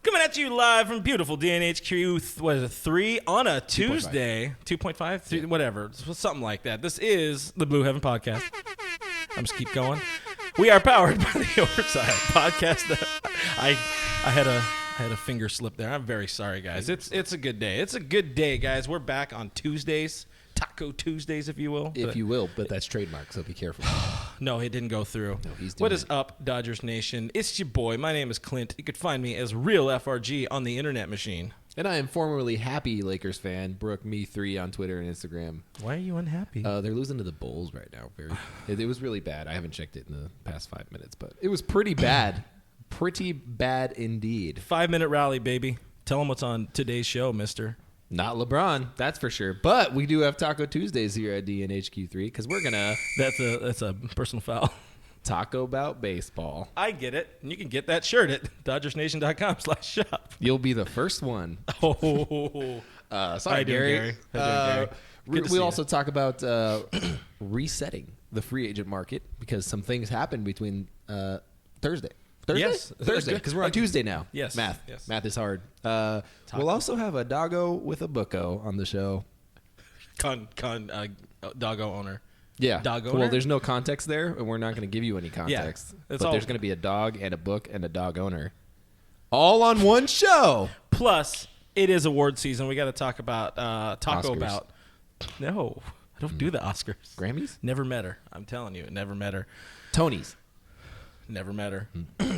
Coming at you live from beautiful DNHQ, what is it, 3 on a Tuesday? 2.5? Whatever. Something like that. This is the Blue Heaven Podcast. I'm just keep going. We are powered by the Overside Podcast. I had a finger slip there. I'm very sorry, guys. It's a good day. It's a good day, guys. We're back on Tuesdays. Taco Tuesdays, if you will. But that's trademark, so be careful. No, it didn't go through. No, he's doing What is up, Dodgers Nation? It's your boy. My name is Clint. You could find me as Real FRG on the internet machine. And I am formerly happy Lakers fan, BrookMe3 on Twitter and Instagram. Why are you unhappy? They're losing to the Bulls right now. It was really bad. I haven't checked it in the past 5 minutes, but it was pretty bad. Pretty bad indeed. 5-minute rally, baby. Tell them what's on today's show, mister. Not LeBron, that's for sure. But we do have Taco Tuesdays here at DNHQ3 because we're going to That's a personal foul. talk about baseball. I get it. And you can get that shirt at DodgersNation.com/shop. You'll be the first one. Oh. Sorry, Gary. We also you. talk about resetting the free agent market because some things happened between Thursday. Yes. Thursday, because we're on Tuesday now. Yes. Math. Yes. Math is hard. We'll also have a doggo with a bucko on the show. Doggo owner. Yeah. Dog owner? Well, there's no context there, and we're not going to give you any context. Yeah, but it's all- there's going to be a dog and a book and a dog owner. All on one show. Plus, it is award season. We got to talk about Oscars. about. No, I don't do the Oscars. Grammys? Never met her. I'm telling you, it never met her. Tony's. Never met her.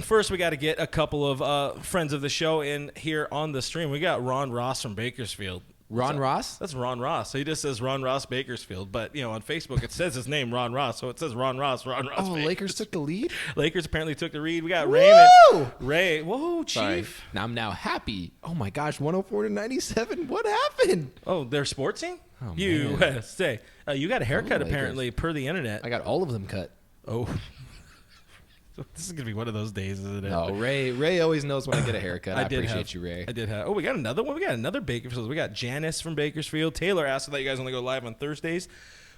First, we got to get a couple of friends of the show in here on the stream. We got Ron Ross from Bakersfield. Ron Ross? That's Ron Ross. So he just says Ron Ross Bakersfield. But, on Facebook, it says his name, Ron Ross. So it says Ron Ross. Oh, Lakers took the lead? Lakers apparently took the lead. We got Woo! Raymond. Ray. Whoa, Chief. Sorry. Now I'm now happy. Oh, my gosh, 104-97. What happened? Oh, they're sportsing? Oh, USA. You got a haircut, Lakers. apparently, per the internet. I got all of them cut. Oh. This is going to be one of those days, isn't it? No, Ray always knows when I get a haircut. I appreciate have, you, Ray. I did have. Oh, we got another one. We got another Bakersfield. We got Janice from Bakersfield. Taylor asked that you guys only go live on Thursdays.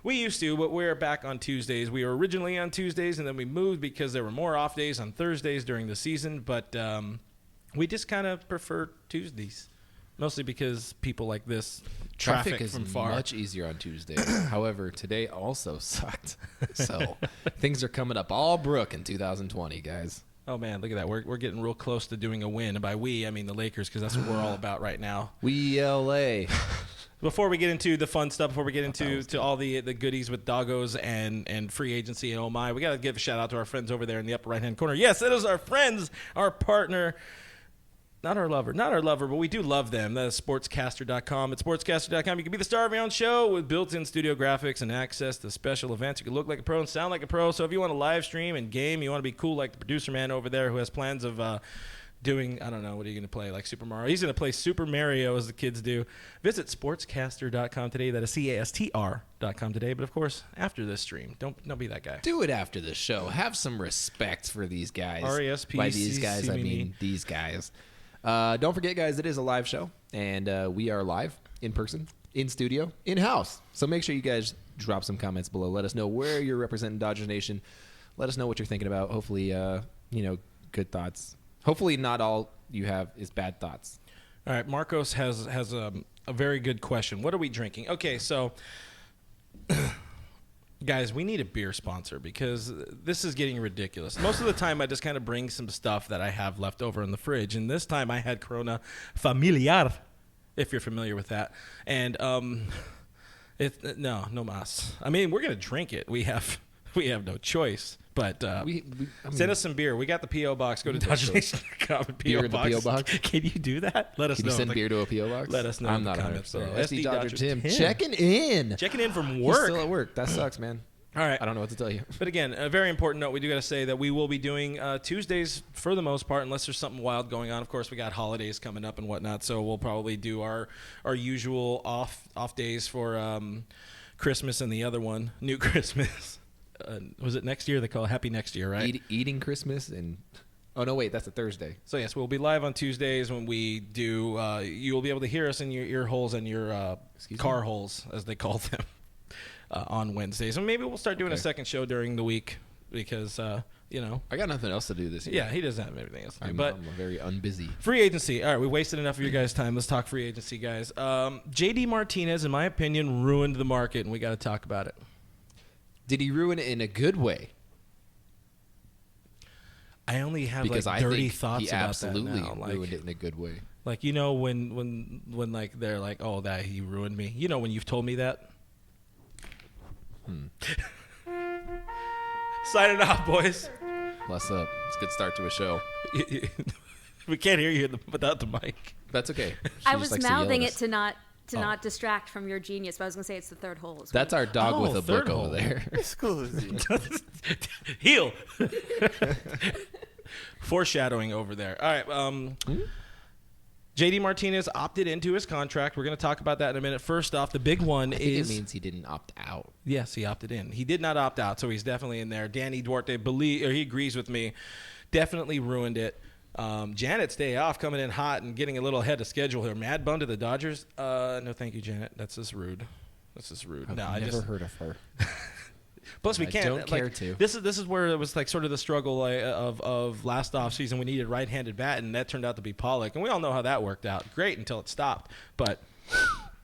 We used to, but we're back on Tuesdays. We were originally on Tuesdays, and then we moved because there were more off days on Thursdays during the season. But we just kind of prefer Tuesdays, mostly because people like this traffic is from far. much easier on Tuesdays. However, today also sucked. So things are coming up all Brook in 2020, guys. Oh, man, look at that. We're getting real close to doing a win. And by we, I mean the Lakers, because that's what we're all about right now. We LA. Before we get into the fun stuff, before we get into all the goodies with doggos and free agency and oh my, we got to give a shout out to our friends over there in the upper right-hand corner. Yes, it is our friends, our partner. Not our lover, but we do love them. That is sportscaster.com. At sportscaster.com, you can be the star of your own show with built-in studio graphics and access to special events. You can look like a pro and sound like a pro. So if you want to live stream and game, you want to be cool like the producer man over there who has plans of doing, I don't know, what are you going to play, like Super Mario? He's going to play Super Mario as the kids do. Visit sportscaster.com today. That is CASTR.com today. But, of course, after this stream, don't be that guy. Do it after the show. Have some respect for these guys. RESP. By these guys, I mean these guys. Don't forget, guys, it is a live show, and we are live, in person, in studio, in-house. So make sure you guys drop some comments below. Let us know where you're representing Dodger Nation. Let us know what you're thinking about. Hopefully, good thoughts. Hopefully not all you have is bad thoughts. All right, Marcos has a very good question. What are we drinking? Okay, so... Guys, we need a beer sponsor because this is getting ridiculous. Most of the time, I just kind of bring some stuff that I have left over in the fridge. And this time, I had Corona Familiar, if you're familiar with that. And no mas. I mean, we're going to drink it. We have no choice. But send us some beer. We got the P.O. Box. Go to DodgerNation.com and Beer in the P.O. Box? Can you do that? Let us know. Can you send beer to a P.O. Box? Let us know. I'm in the not comments. 100%. SD SD Dodger Tim. Checking in from He's work. still at work. That sucks, man. All right. I don't know what to tell you. But again, a very important note, we do got to say that we will be doing Tuesdays for the most part, unless there's something wild going on. Of course, we got holidays coming up and whatnot, so we'll probably do our usual off days for Christmas and the other one, New Christmas. Was it next year? They call it Happy Next Year, right? Eating Christmas and... Oh, no, wait, that's a Thursday. So, yes, we'll be live on Tuesdays when we do... you'll be able to hear us in your ear holes and your car holes, as they call them. On Wednesdays. And maybe we'll start doing a second show during the week because You know, I got nothing else to do this year. yeah, he doesn't have everything else to do. But I'm very unbusy. free agency. All right, we wasted enough of your guys' time. Let's talk free agency, guys. JD Martinez, in my opinion, ruined the market, and we got to talk about it. Did he ruin it in a good way? I only have Because like I dirty think thoughts he about absolutely that now. ruined it in a good way. Like, you know, when like they're like, oh, that he ruined me. You know, when you've told me that. Sign it off, boys. Bless up. It's a good start to a show. We can't hear you without the mic. That's okay. I She was just likes to yell mouthing at it us. to not distract from your genius, but I was going to say it's the third hole. as well. That's our dog Oh, with a third book hole. over there. Heel. Foreshadowing over there. All right. JD Martinez opted into his contract. We're going to talk about that in a minute. First off, the big one I think is... it means he didn't opt out. Yes, he opted in. He did not opt out, so he's definitely in there. Danny Duarte he agrees with me. Definitely ruined it. Janet's day off, coming in hot and getting a little ahead of schedule here. Mad bum to the Dodgers. No, thank you, Janet. That's just rude. No, I've never heard of her. Plus, we I can't. don't care to. This is where it was like sort of the struggle of last offseason. We needed right-handed bat, and that turned out to be Pollock, and we all know how that worked out. Great until it stopped, but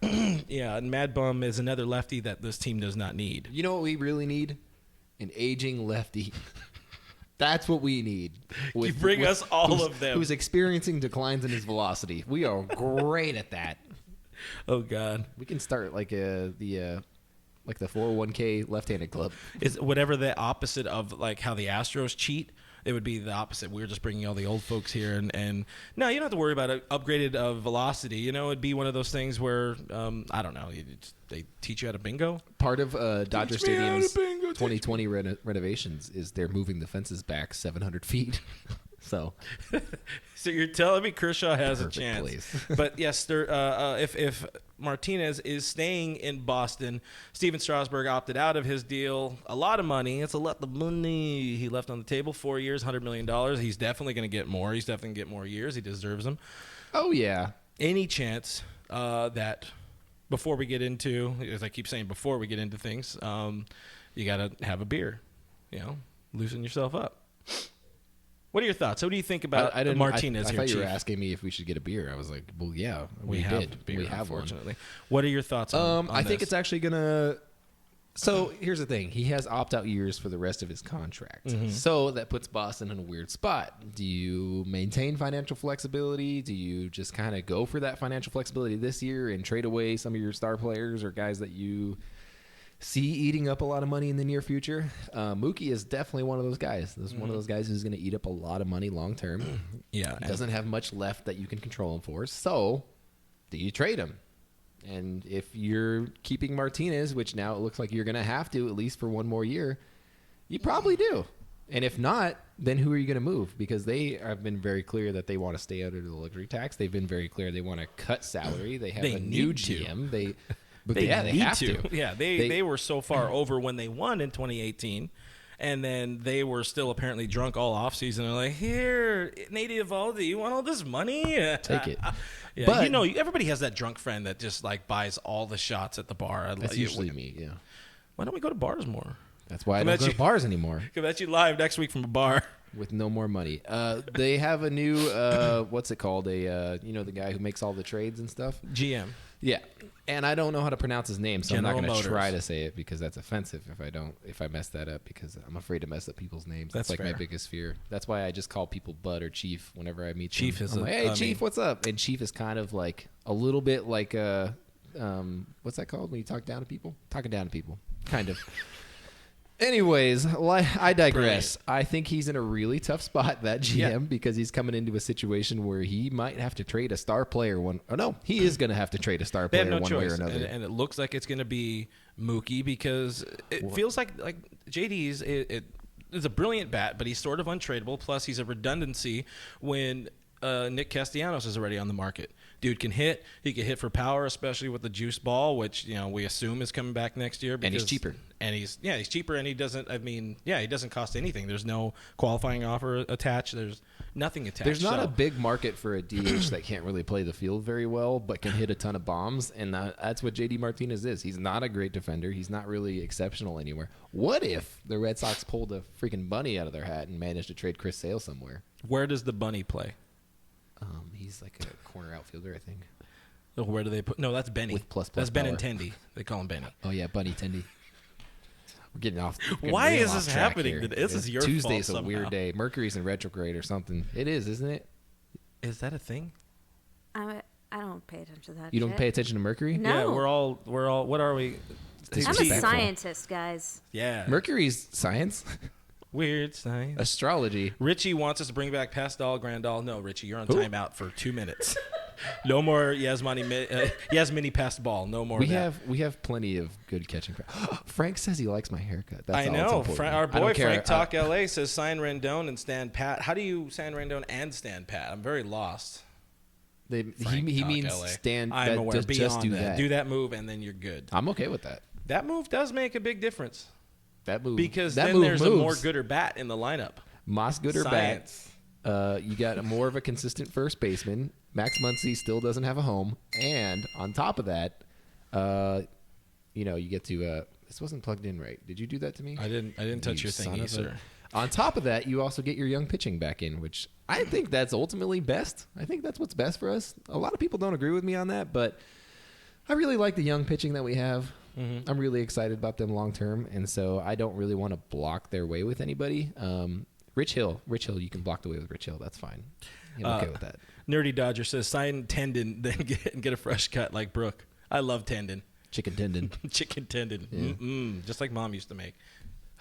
yeah, and Mad Bum is another lefty that this team does not need. You know what we really need? An aging lefty. That's what we need. You bring us all of them. Who's experiencing declines in his velocity. We are great at that. Oh God, We can start like the 401k left-handed club. is whatever the opposite of like how the Astros cheat. It would be the opposite. We're just bringing all the old folks here, and no, you don't have to worry about upgraded velocity. You know, it'd be one of those things where I don't know. They teach you how to bingo. Part of Dodger Teach me how to Stadium's bingo, 2020 renovations is they're moving the fences back 700 feet. So you're telling me Kershaw has a Perfect chance? place. But yes, if Martinez is staying in Boston, Steven Strasburg opted out of his deal. A lot of money. It's a lot of money he left on the table. 4 years, $100 million. He's definitely going to get more. He's definitely going to get more years. He deserves them. oh yeah, Any chance that before we get into, as I keep saying, before we get into things, you got to have a beer. You know, loosen yourself up. What are your thoughts? What do you think about Martinez I here, thought you Chief? were asking me if we should get a beer. I was like, well, yeah, We have beer, we have one. unfortunately. What are your thoughts on I think this? it's actually gonna. So here's the thing: he has opt-out years for the rest of his contract. Mm-hmm. So that puts Boston in a weird spot. Do you maintain financial flexibility? Do you just kind of go for that financial flexibility this year and trade away some of your star players or guys that you see eating up a lot of money in the near future? Mookie is definitely one of those guys. This is one of those guys who's going to eat up a lot of money long term. Yeah, He doesn't have much left that you can control him for. So, do you trade him? And if you're keeping Martinez, which now it looks like you're going to have to at least for one more year, you probably do. And if not, then who are you going to move? Because they have been very clear that they want to stay under the luxury tax. They've been very clear they want to cut salary. They have They a new need to. GM. They they need have to. Yeah, they were so far over when they won in 2018, and then they were still apparently drunk all offseason. They're like, here, Nate Eovaldi, you want all this money? Take it. Yeah, But- you know, everybody has that drunk friend that just like buys all the shots at the bar. That's usually me, yeah. Why don't we go to bars more? That's why I I don't bet go you- to bars anymore Come at you live next week from a bar. with no more money. They have a new, what's it called? The guy who makes all the trades and stuff? GM. Yeah, and I don't know how to pronounce his name, so General I'm not going to Motors. try to say it because that's offensive if I mess that up, because I'm afraid to mess up people's names. That's like my fair. biggest fear. That's why I just call people Bud or Chief whenever I meet Chief them. is I'm a- like, hey, I Chief, mean- what's up? And Chief is kind of like a little bit like what's that called when you talk down to people? Talking down to people, kind of. Anyways, I digress. I think he's in a really tough spot, that GM, Yeah. because he's coming into a situation where he might have to trade a star player he is going to have to trade a star They player have no one way choice, or another. and it looks like it's going to be Mookie because it feels like JD's it is a brilliant bat, but he's sort of untradeable. Plus, he's a redundancy when Nick Castellanos is already on the market. Dude can hit. He can hit for power, especially with the juice ball, which we assume is coming back next year. And he's cheaper. And he's cheaper, and he doesn't cost anything. There's no qualifying offer attached. There's nothing attached. There's not a big market for a DH that can't really play the field very well, but can hit a ton of bombs, and that's what JD Martinez is. He's not a great defender. He's not really exceptional anywhere. What if the Red Sox pulled a freaking bunny out of their hat and managed to trade Chris Sale somewhere? Where does the bunny play? He's like a corner outfielder, I think. Oh, where do they put? No, that's Benny. With plus that's power. Benintendi. They call him Benny. Oh yeah, Bunny Tendy. We're getting off. Why way is off this track happening here. today? This is your Tuesday's fault a weird somehow. day. Mercury's in retrograde or something. It is, isn't it? Is that a thing? I don't pay attention to that. You don't shit. pay attention to Mercury? No. Yeah, we're all. What are we? I'm a Disrespectful. scientist, guys. Yeah. Mercury's science, Weird science. astrology. Richie wants us to bring back Pascal Grandal. No, Richie, you're on timeout for 2 minutes. No more Yasmini passed ball. No more. We of that. have plenty of good catching. Frank says he likes my haircut. That's I all that's know. important. Our I don't boy care. Frank Talk LA says sign Rendon and stand pat. How do you sign Rendon and stand pat? I'm very lost. He Frank means Talk LA. stand. I'm aware. Just Beyond do that. that. Do that move and then you're good. I'm okay with that. That move does make a big difference That move because that then move there's moves. a more gooder bat in the lineup. Moss Gooder Science. bat. You got more of a consistent first baseman. Max Muncy still doesn't have a home, and on top of that, you get to. This wasn't plugged in right. Did you do that to me? I didn't touch your son thingy, of a- sir. On top of that, you also get your young pitching back in, which I think that's ultimately best. I think that's what's best for us. A lot of people don't agree with me on that, but I really like the young pitching that we have. Mm-hmm. I'm really excited about them long term, and so I don't really want to block their way with anybody. Rich Hill, you can block the way with Rich Hill. That's fine. I'm okay with that. Nerdy Dodger says sign Tendon, then get a fresh cut like Brooke. I love Tendon. Chicken tendon. Chicken tendon. Yeah. Just like Mom used to make.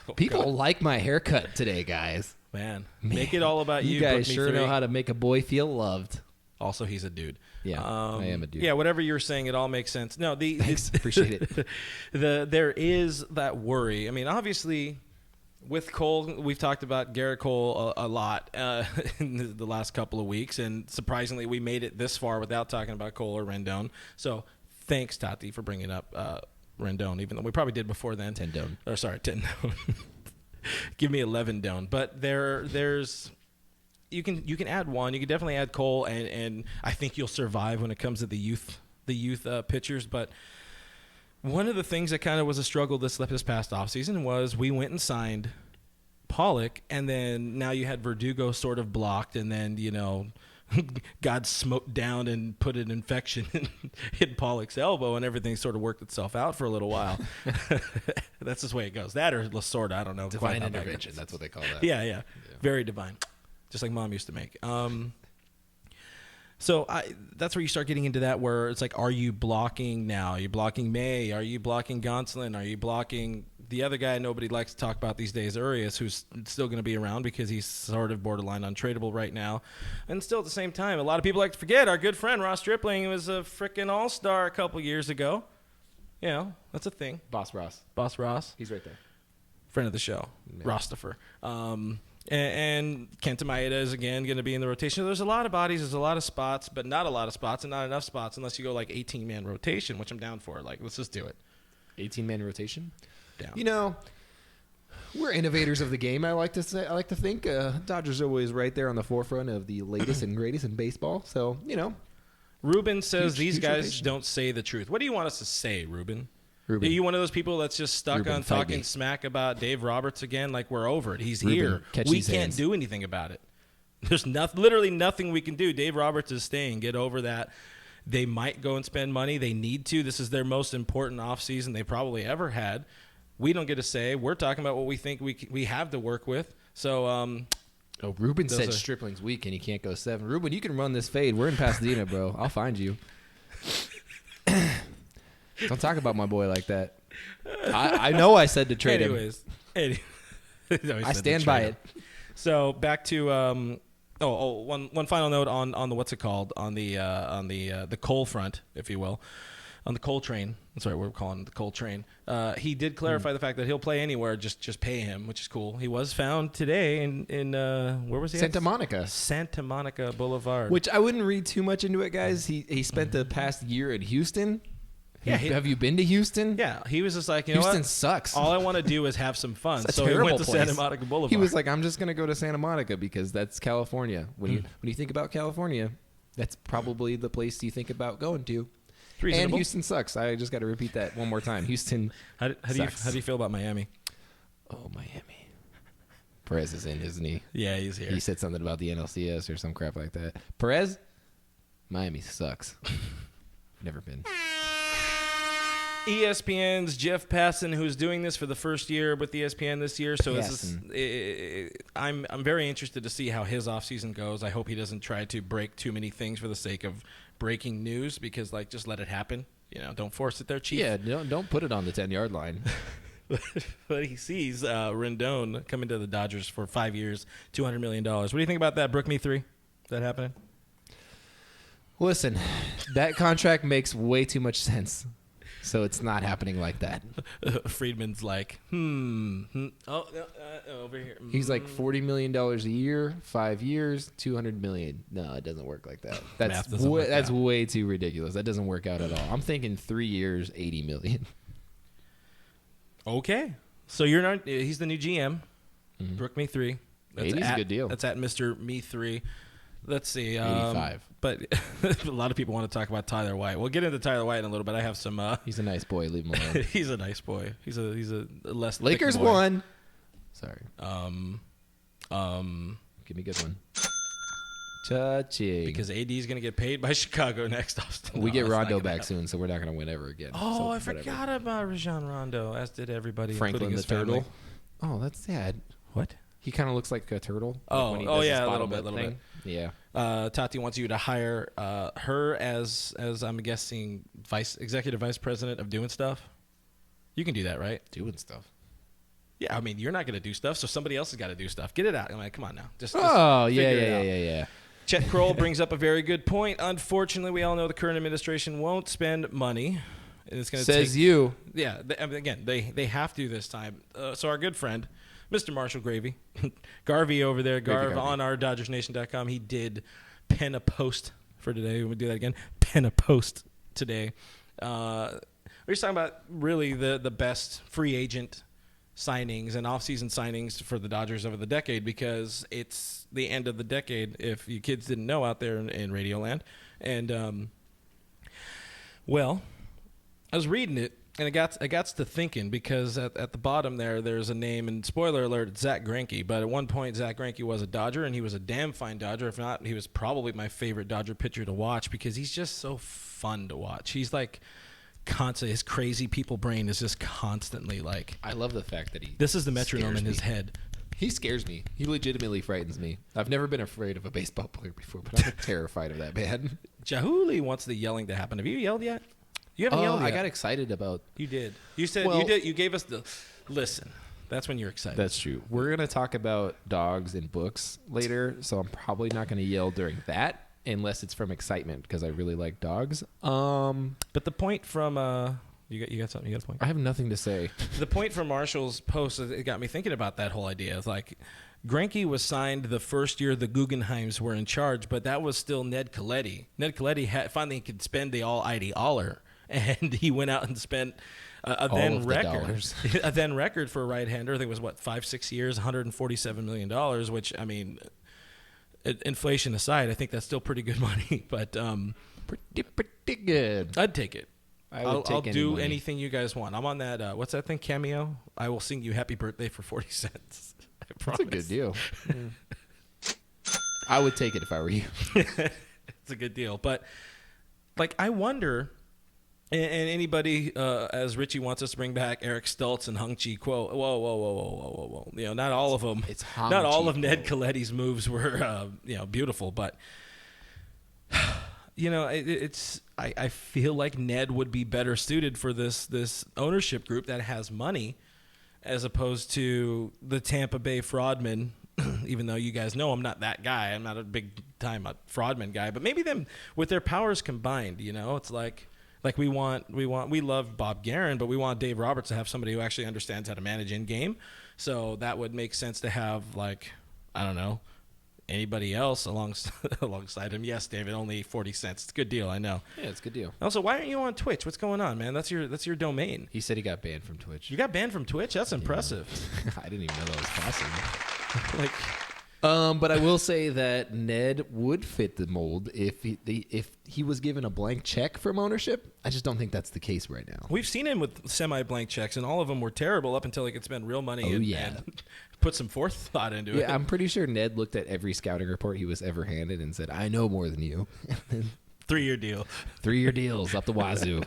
Oh, People God. like my haircut today, guys. Man, make it all about you. You guys Book me sure 3. know how to make a boy feel loved. Also, he's a dude. Yeah, I am a dude. Yeah, whatever you're saying, it all makes sense. No, Thanks, appreciate it. There is that worry. I mean, obviously, with Cole, we've talked about Garrett Cole a lot in the last couple of weeks, and surprisingly, we made it this far without talking about Cole or Rendon. So, thanks, Tati, for bringing up Rendon, even though we probably did before then. Tendon. Or sorry, Tendon. Give me 11 don. But there's. You can add one. You can definitely add Cole, and I think you'll survive when it comes to the youth pitchers. But one of the things that kind of was a struggle this past offseason was we went and signed Pollock, and then now you had Verdugo sort of blocked, and then God smoked down and put an infection and hit Pollock's elbow, and everything sort of worked itself out for a little while. That's just the way it goes. That or Lasorda, I don't know. Divine quite how that intervention. goes. That's what they call that. Yeah, very divine. Just like Mom used to make. So that's where you start getting into that where it's like, are you blocking now? Are you blocking May? Are you blocking Gonsolin? Are you blocking the other guy nobody likes to talk about these days, Urias, who's still going to be around because he's sort of borderline untradeable right now. And still at the same time, a lot of people like to forget our good friend Ross Stripling was a freaking all-star a couple years ago. That's a thing. Boss Ross. Boss Ross. He's right there. Friend of the show. Yeah. Rostifer. And Kenta Maeda is, again, going to be in the rotation. There's a lot of bodies. There's a lot of spots, but not a lot of spots and not enough spots unless you go like 18-man rotation, which I'm down for. Like, let's just do it. 18-man rotation? Down. We're innovators of the game, I like to think. Dodgers are always right there on the forefront of the latest and greatest in baseball. So, Ruben says these huge guys rotation. don't say the truth. What do you want us to say, Ruben? Are Ruben. you one of those people that's just stuck Ruben, on fight talking me. smack about Dave Roberts again? Like, we're over it. He's Ruben, here. catch We these can't hands. do anything about it. There's literally nothing we can do. Dave Roberts is staying. Get over that. They might go and spend money. They need to. This is their most important offseason they probably ever had. We don't get a say. We're talking about what we think we have to work with. So, Ruben Those said are- Stripling's weak and he can't go 7. Ruben, you can run this fade. We're in Pasadena, bro. I'll find you. Don't talk about my boy like that. I know I said to trade him. Anyways. I stand by it. So back to one final note on the what's it called on the Cole front, if you will. on the Cole train. That's right, we're calling it the Cole train. He did clarify the fact that he'll play anywhere, just pay him, which is cool. He was found today in where was he? Santa Monica. Santa Monica Boulevard. Which I wouldn't read too much into it, guys. He spent the past year in Houston. Yeah, have you been to Houston? Yeah, he was just like, you know Houston what? sucks. All I want to do is have some fun. It's a So he went terrible to place. Santa Monica Boulevard. He was like, I'm just gonna go to Santa Monica because that's California. When you think about California, that's probably the place you think about going to. It's reasonable. And Houston sucks. I just got to repeat that one more time. Houston. How do you feel about Miami? Oh, Miami. Perez is in, isn't he? Yeah, he's here. He said something about the NLCS or some crap like that. Perez, Miami sucks. Never been. ESPN's Jeff Passan, who's doing this for the first year with ESPN this year. So I'm very interested to see how his offseason goes. I hope he doesn't try to break too many things for the sake of breaking news, because just let it happen. Don't force it there, Chief. Yeah, don't put it on the 10-yard line. But he sees Rendon coming to the Dodgers for 5 years, $200 million. What do you think about that? Brook Me 3? Is that happening? Listen, that contract makes way too much sense. So it's not happening like that. Friedman's like, over here. He's like $40 million a year, 5 years, $200 million. No, it doesn't work like that. That's way too ridiculous. That doesn't work out at all. I'm thinking 3 years, $80 million. Okay, so you're not. He's the new GM. Brook Me 3. 80's a good deal. That's at Mr. Me 3. Let's see. 85. But a lot of people want to talk about Tyler White. We'll get into Tyler White in a little bit. I have some. He's a nice boy. Leave him alone. He's a nice boy. He's a less. Lakers thick boy. won. Sorry. Give me a good one. Touching. Because AD is going to get paid by Chicago next. Austin. We get Rondo back soon, so we're not going to win ever again. Oh, so I forgot about Rajon Rondo, as did everybody. Franklin the his turtle. family. Oh, that's sad. What? He kind of looks like a turtle. Oh, when he does yeah, his a little bottom bit. thing. Yeah. Tati wants you to hire her as I'm guessing executive vice president of doing stuff. You can do that, right? Doing stuff. Yeah, I mean, you're not going to do stuff, so somebody else has got to do stuff. Get it out. I'm like, come on now. Just Oh, figure it out. yeah. Chet Kroll brings up a very good point. Unfortunately, we all know the current administration won't spend money. And it's going to Says you. Yeah, they have to this time. So our good friend, Mr. Marshall Gravy, Garvey over there, Garv on our DodgersNation.com, he did pen a post for today. We'll do that again. Pen a post today. We're just talking about really the best free agent signings and off-season signings for the Dodgers over the decade, because it's the end of the decade, if you kids didn't know out there in Radioland. And, well, I was reading it, and I got to thinking, because at the bottom there's a name, and spoiler alert, it's Zach Greinke. But at one point, Zach Greinke was a Dodger, and he was a damn fine Dodger. If not, he was probably my favorite Dodger pitcher to watch, because he's just so fun to watch. He's like constant. His crazy people brain is just constantly like. I love the fact that this is the metronome in his head. He scares me. He legitimately frightens me. I've never been afraid of a baseball player before, but I'm terrified of that man. Jahuli wants the yelling to happen. Have you yelled yet? You haven't yelled yet. I got excited about. You did. You said you did. You gave us the listen. That's when you're excited. That's true. We're gonna talk about dogs and books later, so I'm probably not gonna yell during that unless it's from excitement, because I really like dogs. But the point from you got something. You got a point. I have nothing to say. The point from Marshall's post, it got me thinking about that whole idea. It's like Greinke was signed the first year the Guggenheims were in charge, but that was still Ned Colletti. Ned Colletti finally could spend the all-ID aller, and he went out and spent a then record for a right-hander. I think it was 5-6 years, $147 million. Which, I mean, inflation aside, I think that's still pretty good money. But pretty good. I'd take it. I'll do money. anything you guys want. I'm on that. What's that thing? Cameo. I will sing you "Happy Birthday" for 40 cents. I promise. That's a good deal. I would take it if I were you. It's a good deal, but like I wonder, and anybody, as Richie wants us to bring back Eric Stultz and Hung Chi Kuo. Whoa. You know, not all of them. It's Hung not all Chi of Ned Kuo. Colletti's moves were beautiful, but. You know, I feel like Ned would be better suited for this ownership group that has money, as opposed to the Tampa Bay fraudmen. Even though you guys know I'm not that guy, I'm not a big time fraudman guy, but maybe them with their powers combined. You know, it's like Like we love Bob Guerin, but we want Dave Roberts to have somebody who actually understands how to manage in game. So that would make sense to have, like, I don't know, anybody else alongside him. Yes, David, only 40 cents. It's a good deal, I know. Yeah, it's a good deal. Also, why aren't you on Twitch? What's going on, man? That's your domain. He said he got banned from Twitch. You got banned from Twitch? That's impressive. I didn't even know that was possible. Like, But I will say that Ned would fit the mold if he was given a blank check from ownership. I just don't think that's the case right now. we've seen him with semi-blank checks, and all of them were terrible up until he could spend real money and put some forethought into it. Yeah, I'm pretty sure Ned looked at every scouting report he was ever handed and said, "I know more than you." 3-year deal. 3-year deals up the wazoo.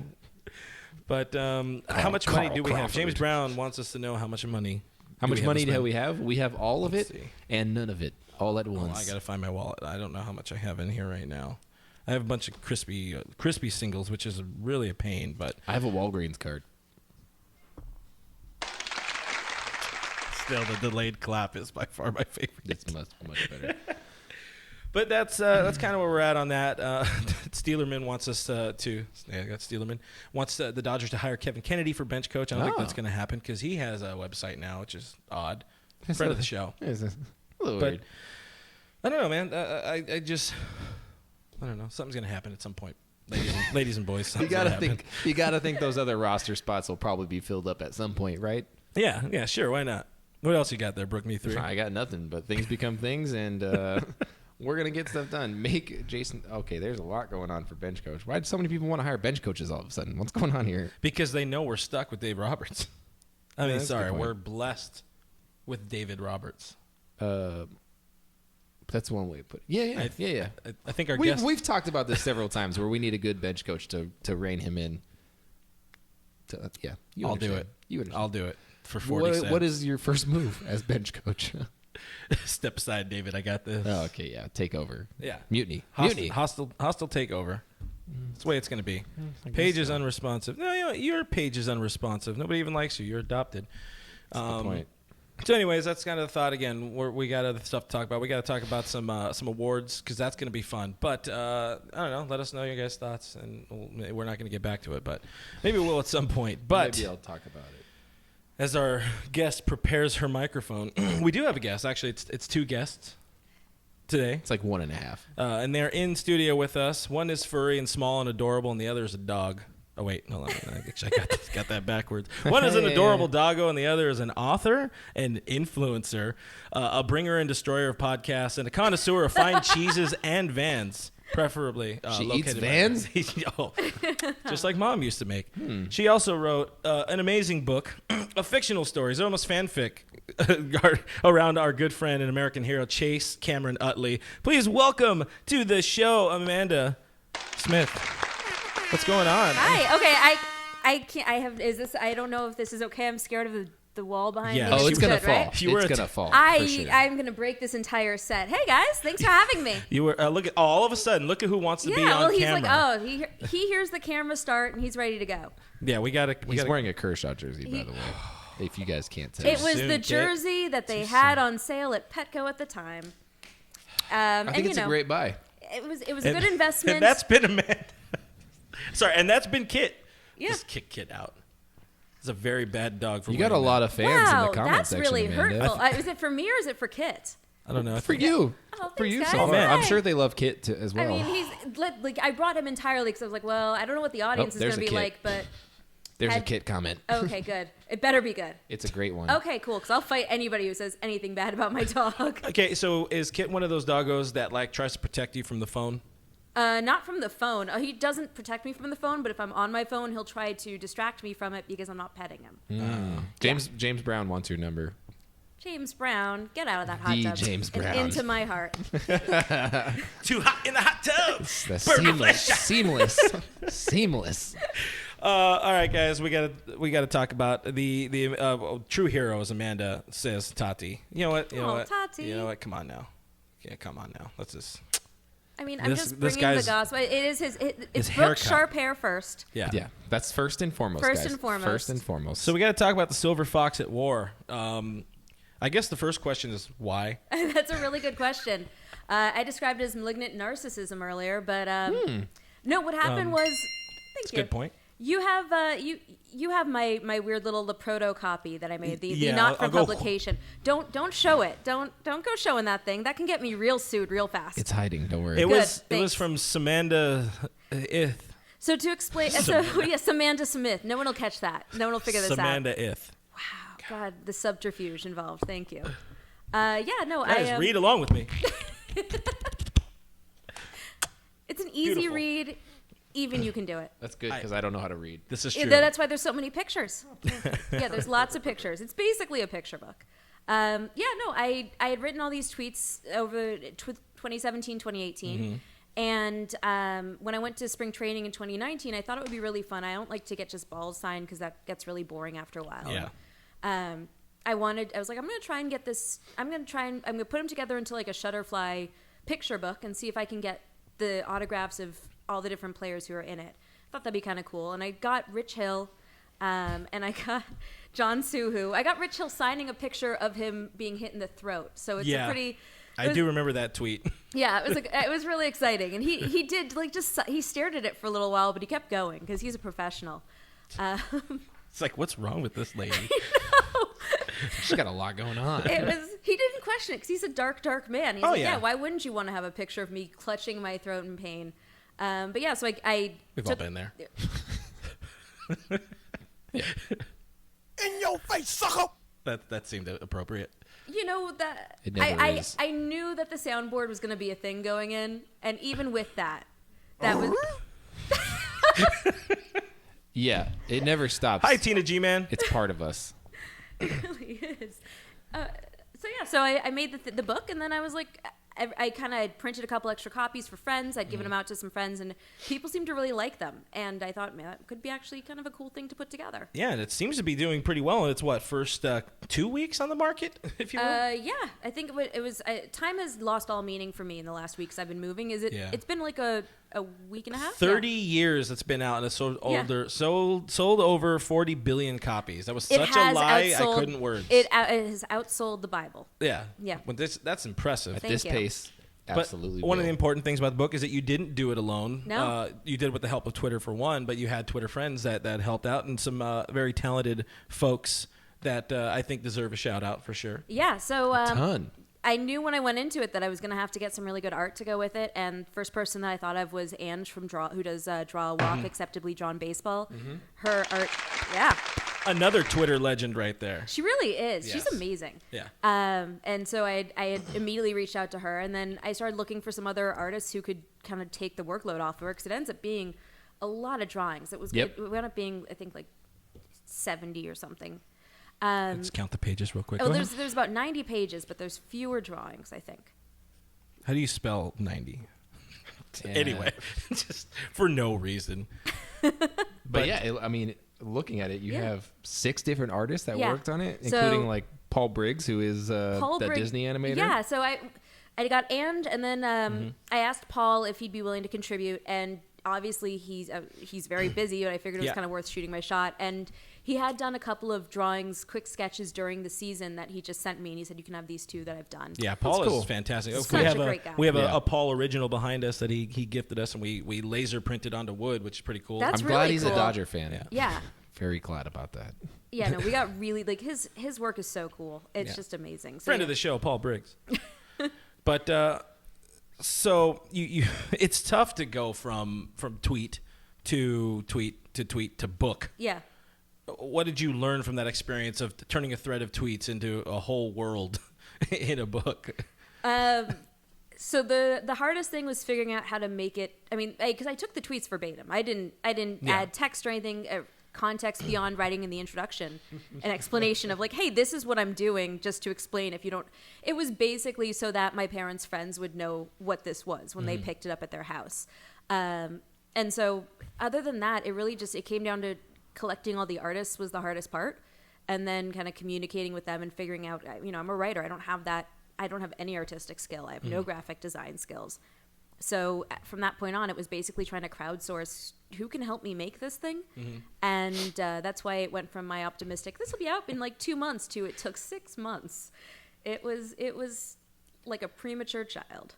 But how much money do we have? James Brown wants us to know how much money. How much money do we have? We have all of Let's it see. and none of it all at once. I got to find my wallet. I don't know how much I have in here right now. I have a bunch of crispy singles, which is really a pain. But I have a Walgreens card. still, the delayed clap is by far my favorite. It's much better. But that's kind of where we're at on that. Steelerman wants us to. Yeah, I got Steelerman wants the Dodgers to hire Kevin Kennedy for bench coach. I don't think that's going to happen because he has a website now, which is odd. Friend of the show. It's a little But weird. I don't know, man. I don't know. Something's going to happen at some point, ladies and boys. You gotta think those other roster spots will probably be filled up at some point, right? Yeah, sure. Why not? What else you got there, Brook? Me three. I got nothing, but things become things, and we're gonna get stuff done. Make Jason. Okay, there's a lot going on for bench coach. Why do so many people want to hire bench coaches all of a sudden? What's going on here? Because they know we're stuck with Dave Roberts. I mean, that's a good sorry, point. we're blessed with David Roberts. That's one way to put it. Yeah. I think our guest. We've talked about this several times where we need a good bench coach to rein him in. You I'll do understand. it. You understand. I'll do it for 40 cents. What is your first move as bench coach? Step aside, David. I got this. Oh, okay, yeah. Take over. Yeah. Mutiny. Hostile takeover. That's the way it's going to be. Page is unresponsive. No, your page is unresponsive. Nobody even likes you. You're adopted. That's the point. So, anyways, that's kind of the thought. Again, we got other stuff to talk about. We got to talk about some awards because that's going to be fun. But I don't know. Let us know your guys' thoughts, and we're not going to get back to it, but maybe we'll at some point. But maybe I'll talk about it. As our guest prepares her microphone, we do have a guest. Actually, it's 2 guests today. It's like 1.5. And they're in studio with us. One is furry and small and adorable, and the other is a dog. Oh, wait. Hold on. I got that backwards. One is an adorable doggo, and the other is an author and influencer, a bringer and destroyer of podcasts, and a connoisseur of fine cheeses and vans, preferably. She located eats vans? Just like Mom used to make. She also wrote an amazing book of fictional stories, almost fanfic, around our good friend and American hero, Chase Cameron Utley. Please welcome to the show, Amanda Smith. What's going on? Hi. Okay. I can't. I have. Is this? I don't know if this is okay. I'm scared of the wall behind Yeah. me. Oh, it's Good, gonna fall. right? If you were It's a gonna fall. I'm for sure. gonna break this entire set. Hey guys, thanks for having me. You were look at all of a sudden. Look at who wants to be Yeah. on Well, he's camera. like, oh, he hears the camera start and he's ready to go. Yeah, we got to. He's wearing a Kershaw jersey, by the way. If you guys can't tell. It was soon, the Kit. jersey that they had on sale at Petco at the time. I think it's a great buy. It was a good investment. And that's been Amanda. Sorry, and that's been Kit. Yeah. Just kick Kit out. It's a very bad dog for You got a wearing lot that. of fans in wow, the comment that's section, really Amanda. hurtful. Is it for me or is it for Kit? I don't know. For you. Oh, For thanks, you guys. so far. man. I'm sure they love Kit as well. I mean, he's like I brought him entirely because I was like, well, I don't know what the audience is there's going to a be Kit. like, but There's a had- Kit comment. okay, good. It better be good. It's a great one. Okay, cool. Because I'll fight anybody who says anything bad about my dog. Okay, so is Kit one of those doggos that like tries to protect you from the phone? Not from the phone. He doesn't protect me from the phone, but if I'm on my phone, he'll try to distract me from it because I'm not petting him. James Brown wants your number. James Brown, get out of that hot The tub. James and Brown. into my heart. Too hot in the hot tub. The seamless. All right, guys, we gotta talk about the true hero, as Amanda says, Tati. You know what? Tati. You know what? Come on now. Yeah, come on now. Let's just. I mean, I'm This- just this bringing the guy's- gospel. It is his it's haircut. Brooke's sharp hair first. Yeah. Yeah, that's first and foremost. First guys. and foremost. First and foremost. So we got to talk about the Silver Fox at War. I guess the first question is why. That's a really good question. I described it as malignant narcissism earlier, but no, what happened was Thank That's a you. good point. You have you have my weird little Leproto copy that I made, the Yeah, not for I'll go- publication. Don't show it. Don't go showing that thing. That can get me real sued real fast. It's hiding. Don't worry. It Good, was thanks. from Samanda Ith. So to explain, Samantha Smith. No one will catch that. No one will figure this out. Samanda Ith. Wow, God, the subterfuge involved. Thank you. Guys, read along with me. It's an easy Beautiful. read. Even you can do it. That's good because I don't know how to read. This is Yeah, true. that's why there's so many pictures. Yeah, there's lots of pictures. It's basically a picture book. I had written all these tweets over 2017, 2018. And when I went to spring training in 2019, I thought it would be really fun. I don't like to get just balls signed because that gets really boring after a while. Yeah. I was like, I'm going to try and get this. I'm going to put them together into like a Shutterfly picture book and see if I can get the autographs of all the different players who are in it. I thought that'd be kind of cool. And I got Rich Hill, and I got John Suhu. I got Rich Hill signing a picture of him being hit in the throat. So it's a pretty. I do remember that tweet. Yeah, it was really exciting, and he did he stared at it for a little while, but he kept going because he's a professional. It's like, what's wrong with this lady? She's got a lot going on. He didn't question it because he's a dark man. He's Oh, like, yeah. why wouldn't you want to have a picture of me clutching my throat in pain? But yeah, so I We've all been there. In your face, sucker! That seemed appropriate. You know that It never is. I knew that the soundboard was going to be a thing going in, and even with that was Yeah, it never stops. Hi, Tina G, man. It's part of us. it really is. So I made the book, and then I was like, I kind of printed a couple extra copies for friends. I'd given them out to some friends, and people seemed to really like them. And I thought, man, that could be actually kind of a cool thing to put together. Yeah, and it seems to be doing pretty well. It's first 2 weeks on the market, if you will. Yeah, I think it was. Time has lost all meaning for me in the last weeks I've been moving. Yeah. It's been like a week and a half. 30 years it's been out, and it's sold over 40 billion copies. That was It such a has lie. outsold- I couldn't words. It has outsold the Bible. Yeah. Yeah. When that's impressive. At Thank this you. pace, But absolutely. one of the will. important things about the book is that you didn't do it alone. No. You did it with the help of Twitter for one, but you had Twitter friends that helped out, and some very talented folks that I think deserve a shout out for sure. Yeah. So ton. I knew when I went into it that I was going to have to get some really good art to go with it. And first person that I thought of was Ange from who does Draw a Walk, Acceptably Drawn Baseball. Her art, yeah. Another Twitter legend right there. She really is. Yes. She's amazing. Yeah. And so I had immediately reached out to her, and then I started looking for some other artists who could kind of take the workload off of her, because it ends up being a lot of drawings. It wound up being, I think, like 70 or something. Let's count the pages real quick. Oh, Go ahead. there's about 90 pages, but there's fewer drawings, I think. How do you spell 90? Yeah. Anyway, just for no reason. But yeah, I mean, looking at it, you Yeah. have 6 different artists that Yeah. worked on it, So- including like Paul Briggs, who is Paul that Briggs- Disney animator. Yeah, so I got and then I asked Paul if he'd be willing to contribute, and obviously he's very busy, but I figured it was Yeah. kind of worth shooting my shot. And he had done a couple of drawings, quick sketches during the season that he just sent me, and he said, you can have these 2 that I've done. Yeah, Paul That's is cool. fantastic. Such we have a great guy. We have Yeah. a Paul original behind us that he gifted us, and we laser printed onto wood, which is pretty cool. That's I'm glad really he's cool. a Dodger fan. Yeah. Yeah. Very glad about that. Yeah, no, we got really, like, his work is so cool. It's Yeah. just amazing. So, Friend yeah. of the show, Paul Briggs. But so you it's tough to go from tweet to book. Yeah. What did you learn from that experience of turning a thread of tweets into a whole world in a book? So the hardest thing was figuring out how to make it. I mean, because I took the tweets verbatim. I didn't Yeah. add text or anything, context beyond writing in the introduction, an explanation of like, hey, this is what I'm doing, just to explain. If you don't, it was basically so that my parents' friends would know what this was when they picked it up at their house. And so, other than that, it came down to collecting all the artists was the hardest part, and then kind of communicating with them and figuring out. I'm a writer. I don't have any artistic skill. I have no graphic design skills. So from that point on, it was basically trying to crowdsource who can help me make this thing. And that's why it went from my optimistic, this will be out in like 2 months, to it took 6 months. It was like a premature child.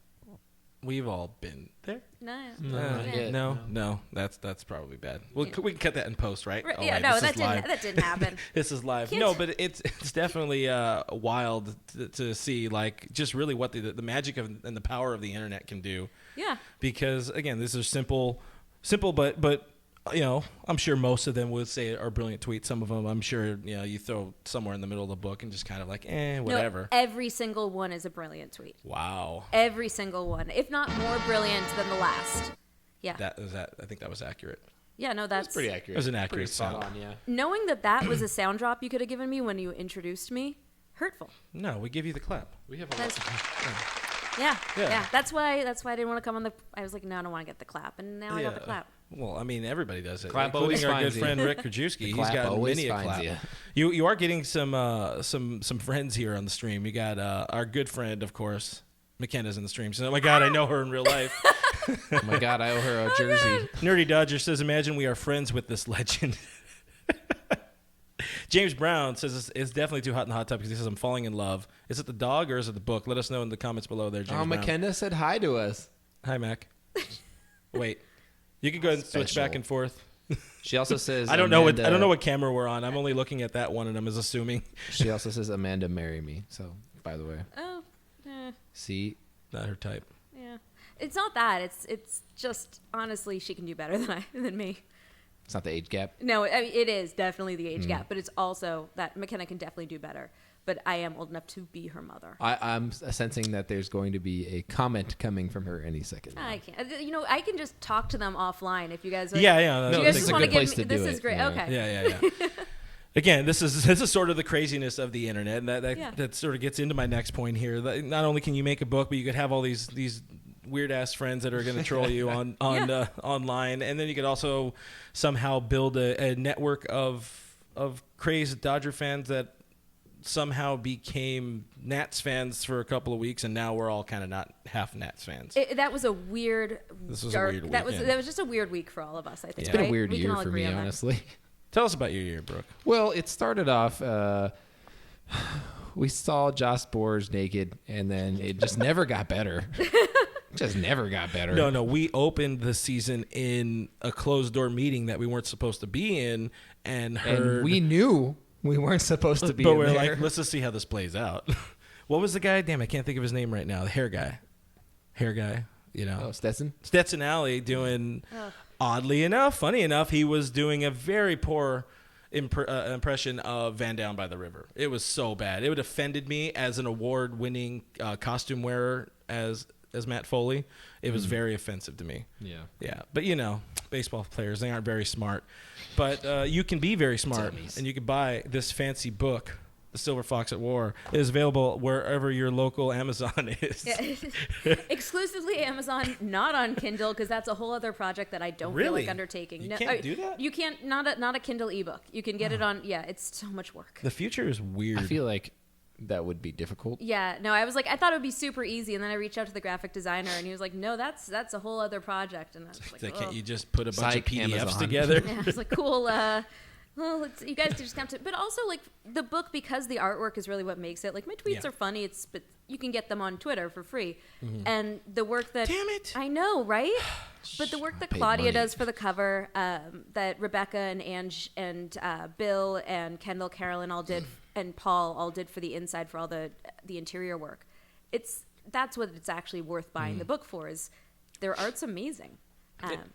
We've all been there. No. That's probably bad. Well, Yeah. we can cut that in post, right? Right, Oh, yeah, wait, no, this is that live. didn't happen. This is live. Can't- No, but it's definitely wild to see, like, just really what the magic of and the power of the internet can do. Yeah. Because again, these are simple, but you know, I'm sure most of them would say are brilliant tweets. Some of them, I'm sure, you know, you throw somewhere in the middle of the book and just kind of like, whatever. No, every single one is a brilliant tweet. Wow. Every single one, if not more brilliant than the last. Yeah. I think that was accurate. Yeah, no, that's Pretty accurate. It was an accurate Pretty spot sound. on, yeah. Knowing that was a sound drop you could have given me when you introduced me, hurtful. No, we give you the clap. We have That's- Yeah. Yeah. That's why I didn't want to come on the. I was like, no, I don't want to get the clap, and now I got the clap. Well, I mean, everybody does it. Clap including always our good finds you. friend Rick Krajewski. He's clap got always many a finds clap. you. You are getting some friends here on the stream. You got our good friend, of course, McKenna's in the stream. So, oh my God, I know her in real life. Oh my God, I owe her a jersey. Nerdy Dodger says, imagine we are friends with this legend. James Brown says it's definitely too hot in the hot tub because he says I'm falling in love. Is it the dog or is it the book? Let us know in the comments below there, James Brown. McKenna said hi to us. Hi, Mac. Wait. You can go ahead and switch Special. back and forth. She also says I don't know what camera we're on. I'm only looking at that one and I'm assuming. She also says Amanda marry me. So, by the way. Oh, See? Not her type. yeah. It's not that. It's just honestly, she can do better than me. It's not the age gap. No, I mean, it is definitely the age gap, but it's also that McKenna can definitely do better. But I am old enough to be her mother. I'm sensing that there's going to be a comment coming from her any second. I can't. You know, I can just talk to them offline if you guys. Yeah. Do you No, guys this just is a want to good give place me? to do This is it, great. yeah. Okay. Yeah. Again, this is sort of the craziness of the internet, and Yeah. that sort of gets into my next point here. That not only can you make a book, but you could have all these weird ass friends that are going to troll you on Yeah. online, and then you could also somehow build a network of crazed Dodger fans that somehow became Nats fans for a couple of weeks, and now we're all kind of not half Nats fans. That was a weird. This was dark, a weird that was weekend. that was just a weird week for all of us. I think It's been right? a weird We can year all for agree me, on that. honestly. Tell us about your year, Brooke. Well, it started off. We saw Josh Boers naked, and then it just never got better. Just never got better. No, we opened the season in a closed door meeting that we weren't supposed to be in, and heard. And we knew we weren't supposed to be. but in we're there. like, let's just see how this plays out. What was the guy? Damn, I can't think of his name right now. The hair guy. You know, Oh, Stetson. Stetson Alley doing. Oddly enough, funny enough, he was doing a very poor impression of Van Down by the River. It was so bad. It would offended me as an award-winning costume wearer as Matt Foley. It was very offensive to me. Yeah. But you know, baseball players, they aren't very smart. But you can be very smart, Dummies. and you can buy this fancy book, The Silver Fox at War. It is available wherever your local Amazon is. Yeah. Exclusively Amazon, not on Kindle, because that's a whole other project that I don't feel Really? like undertaking. You can't do that? You can't. Not a Kindle ebook. You can get it on. Yeah, it's so much work. The future is weird. I feel like that would be difficult. Yeah, no, I was like, I thought it would be super easy, and then I reached out to the graphic designer, and he was like, no, that's a whole other project, and I was like, Like, oh. can't you just put a bunch Psych, of PDFs Amazon. together? Yeah, I was like, cool. Well, you guys just come to, but also like the book, because the artwork is really what makes it. Like my tweets Yeah. are funny. But you can get them on Twitter for free, and the work that Damn it. I know, right? But the work that paid Claudia money. does for the cover, that Rebecca and Ange and Bill and Kendall, Carolyn all did, and Paul all did for the inside for all the interior work. That's what it's actually worth buying the book for. Is their art's amazing.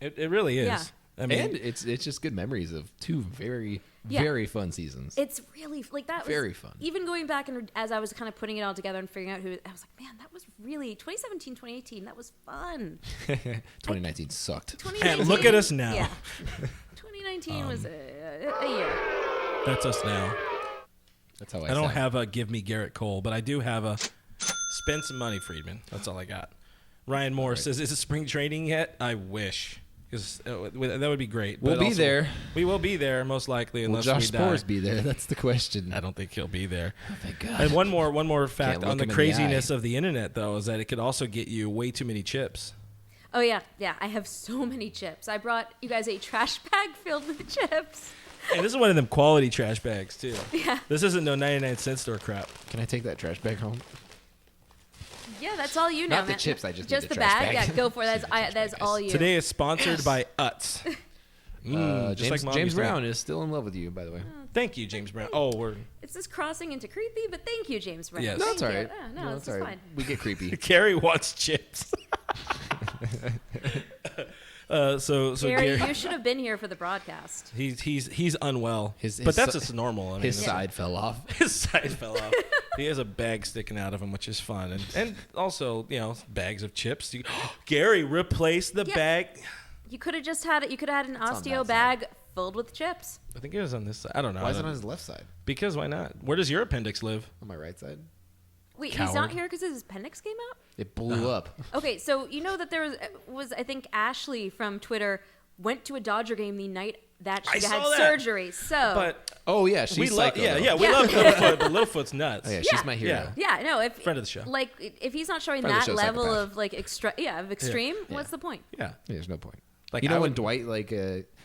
It really is. Yeah. I mean, And it's just good memories of two very, Yeah. very fun seasons. It's really like that. Very was, fun. Even going back and as I was kind of putting it all together and figuring out who, I was like, man, that was really 2017, 2018. That was fun. 2019 sucked. 2019, And look at us now. Yeah. 2019 was a year. that's us now. That's how I I don't sound. have a give me Garrett Cole, but I do have a spend some money, Friedman. That's all I got. Ryan Moore says, is it spring training yet? I wish. Because that would be great. We'll But be also, there. We will be there, most likely, Will unless Josh we die. Spores be there? That's the question. I don't think he'll be there. Oh, thank God. And one more fact look on the him in the craziness eye. of the internet, though, is that it could also get you way too many chips. Oh yeah. I have so many chips. I brought you guys a trash bag filled with chips. And this is one of them quality trash bags, too. Yeah. This isn't no 99-cent store crap. Can I take that trash bag home? Yeah, that's all you know. Not the man. chips, I just the need the trash bag. bag. Yeah, go for it. Just need the trash That's bag, all guys. you. Today is sponsored by Utz. Just like Mom James used to. Brown is still in love with you, by the way. Thank you, James Brown. Oh, we're It's just crossing into creepy, but thank you, James Brown. Yes. No, Thank it's all you. right. Yeah, no, it's this all is right. fine. We get creepy. Gary wants chips. So Gary, Gary, you should have been here for the broadcast. he's unwell. His but that's si- just normal. I mean, His it's- side fell off. his side fell off. He has a bag sticking out of him, which is fun, and also bags of chips. Gary, replace the Yeah. bag. You could have just had it. You could have had an on osteo that bag filled with chips. I think it was on this side. I don't know. Why is it on his left side? Because why not? Where does your appendix live? On my right side? Wait, he's Coward. not here because his appendix came out? It blew up. Okay, so you know that there was I think Ashley from Twitter went to a Dodger game the night that I she had saw that. surgery. So But Oh, yeah. She's we love, psycho, though. we Yeah. love Littlefoot, but Littlefoot's nuts. Oh, yeah, Yeah. she's my hero. Yeah. yeah, no, if Friend of the show. like if he's not showing Friend of the that show, level psychopath. of like of extreme, what's the point? Yeah. Yeah, there's no point. Like, You know I when would- Dwight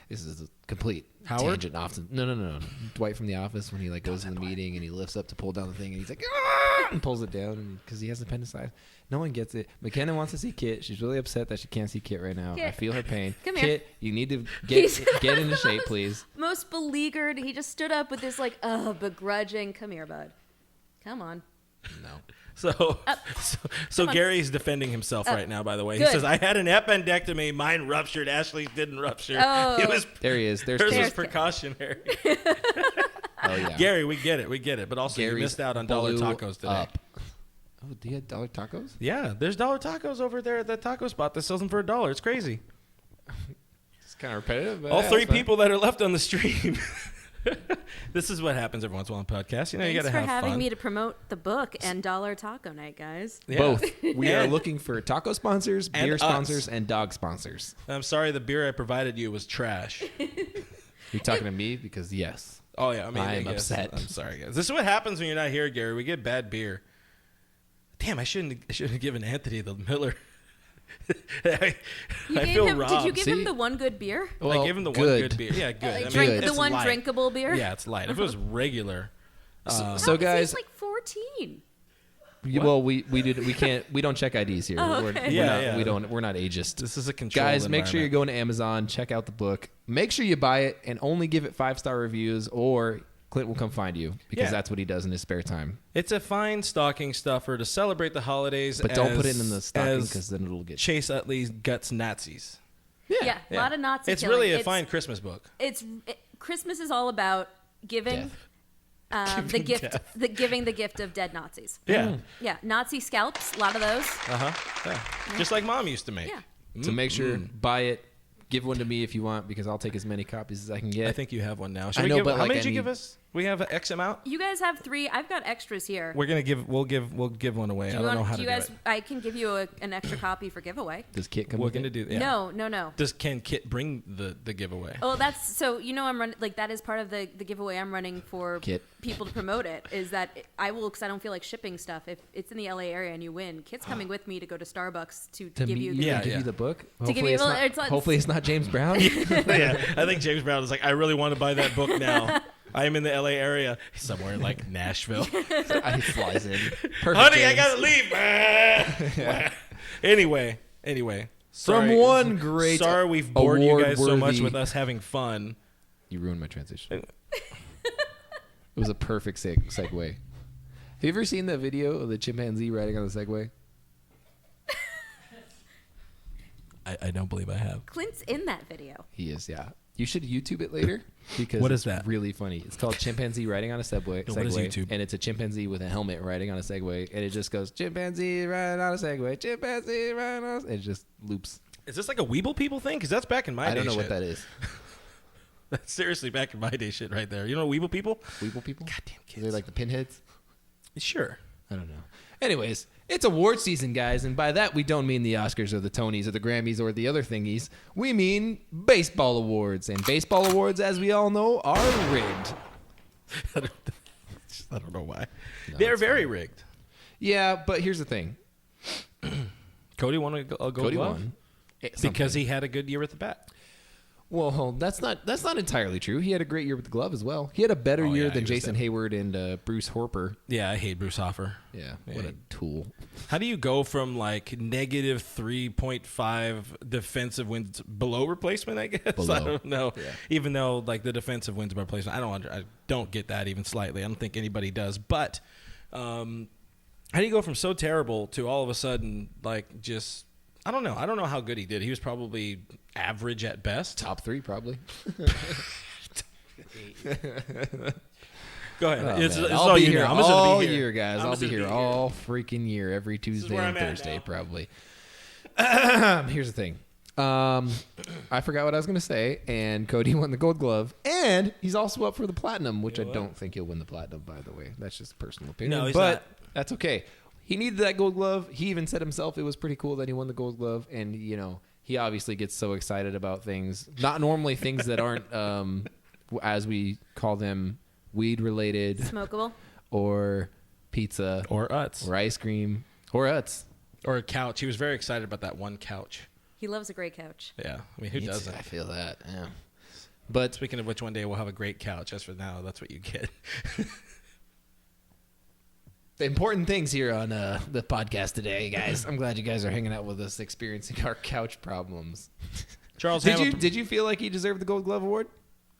this is a complete Howard? tangent off. No. Dwight from The Office when he like goes in the meeting and he lifts up to pull down the thing and he's like "Ah!" and pulls it down because he has appendicitis. No one gets it. McKenna wants to see Kit. She's really upset that she can't see Kit right now. I Kit. feel her pain. Come here. Kit, you need to He's- get into shape, please. Most beleaguered. He just stood up with this like begrudging. Come here, bud. Come on. No. So Come on. Gary's defending himself right now, by the way. He Good. says, I had an appendectomy. Mine ruptured. Ashley's didn't rupture. Oh. It was, There he is. There's hers Kit. was precautionary. Oh yeah. Gary, we get it. But also, you Gary's missed out on dollar blew tacos today. up. Oh, do you have dollar tacos? Yeah, there's dollar tacos over there at that taco spot that sells them for $1. It's crazy. It's kind of repetitive. But All yeah, three it's fine. people that are left on the stream. This is what happens every once in a while on podcasts. You know, you Thanks got to for have having fun. me to promote the book and Dollar Taco Night, guys. Yeah. Both. We are And- looking for taco sponsors, And beer us. sponsors, and dog sponsors. I'm sorry the beer I provided you was trash. You're talking to me because yes. Oh, yeah. I mean, I am guess. upset. I'm sorry, guys. This is what happens when you're not here, Gary. We get bad beer. Damn, I shouldn't have given Anthony the Miller. I feel robbed. Did you give him See? the one good beer? I gave him the one good beer. Yeah, good. I mean, The it's one light. drinkable beer? Yeah, it's light. If it was regular, So It guys, tastes like 14. well, we don't check IDs here. Oh, We're, okay. we're Yeah, not, yeah. we're not ageist. this is a controlled Guys, make sure you're environment. going to Amazon, check out the book. Make sure you buy it and only give it 5-star reviews or Clint will come find you because Yeah. that's what he does in his spare time. It's a fine stocking stuffer to celebrate the holidays. But don't put it as- in the stocking as because then it'll get Chase Utley's guts Nazis. Yeah, a lot of Nazi It's killing. really a fine Christmas book. Christmas is all about giving Death. the gift, death. giving the gift of dead Nazis. Yeah. Yeah, Nazi scalps, a lot of those. Yeah. Just like Mom used to make. Yeah. So make sure buy it. Give one to me if you want because I'll take as many copies as I can get. I think you have one now. Should I we know, give, but how like many I did you need- give us? We have an X amount. You guys have 3. I've got extras here. We'll give one away. I don't know how to do it. I can give you an extra copy for giveaway. Does Kit come We're with gonna it? do. Yeah. No. Can Kit bring the giveaway? Oh, that's so. I'm running like that is part of the giveaway I'm running for Kit. people to promote it. Is that I will because I don't feel like shipping stuff. If it's in the LA area and you win, Kit's coming with me to go to Starbucks to To give meet you. you The, and Yeah, give yeah. you the book. give Hopefully, you- it's well, not, it's not- hopefully it's not James Brown. Yeah, I think James Brown is like, I really want to buy that book now. I am in the LA area, somewhere in like Nashville. He flies in. Perfect, Honey, I James. gotta leave. Anyway. Sorry. one great Sorry, we've bored you guys so much award-worthy- with us having fun. You ruined my transition. It was a perfect segue. Have you ever seen that video of the chimpanzee riding on the Segway? I don't believe I have. Clint's in that video. He is, yeah. You should YouTube it later because What is it's that? really funny. It's called Chimpanzee Riding on a Segway. what is YouTube? And it's a chimpanzee with a helmet riding on a Segway. And it just goes, chimpanzee riding on a Segway, chimpanzee riding on a Segway. It just loops. Is this like a Weeble People thing? Because that's back in my day. I don't know shit. what that is. That's seriously back in my day shit right there. You know Weeble People? Weeble people? Goddamn Are they kids. like the pinheads? Sure. I don't know. Anyways, it's award season, guys, and by that we don't mean the Oscars or the Tonys or the Grammys or the other thingies. We mean baseball awards, and baseball awards, as we all know, are rigged. I don't know why. They're very rigged. Yeah, but here's the thing. Cody won a gold Cody glove won. because he had a good year at the bat. Well, that's not entirely true. He had a great year with the glove as well. He had a better year than Jason Hayward and Bruce Harper. Yeah, I hate Bruce Hoffer. Yeah, what a tool. How do you go from like negative 3.5 defensive wins below replacement? I guess I don't know. Yeah. Even though like the defensive wins by replacement, I don't get that even slightly. I don't think anybody does. But how do you go from so terrible to all of a sudden like just? I don't know. I don't know how good he did. He was probably average at best. Top 3, probably. Go ahead. Oh, it's I'll be here all be here. year, guys. I'll be here all freaking year, every Tuesday and Thursday, probably. Here's the thing. I forgot what I was going to say, and Cody won the Gold Glove, and he's also up for the Platinum, which I don't think he'll win the Platinum, by the way. That's just a personal opinion. No, he's but not. That's okay. He needed that Gold Glove. He even said himself it was pretty cool that he won the Gold Glove, and he obviously gets so excited about things, not normally things that aren't, as we call them, weed related, Smokable, or pizza, or Utz, or ice cream, or Utz, or a couch. He was very excited about that one couch. he loves a great couch. Yeah, I mean, who doesn't? I feel that. Yeah. But Speaking of which, one day we'll have a great couch. As for now, that's what you get. the important things here on the podcast today, guys. I'm glad you guys are hanging out with us, experiencing our couch problems. Charles, did you feel like he deserved the Gold Glove Award?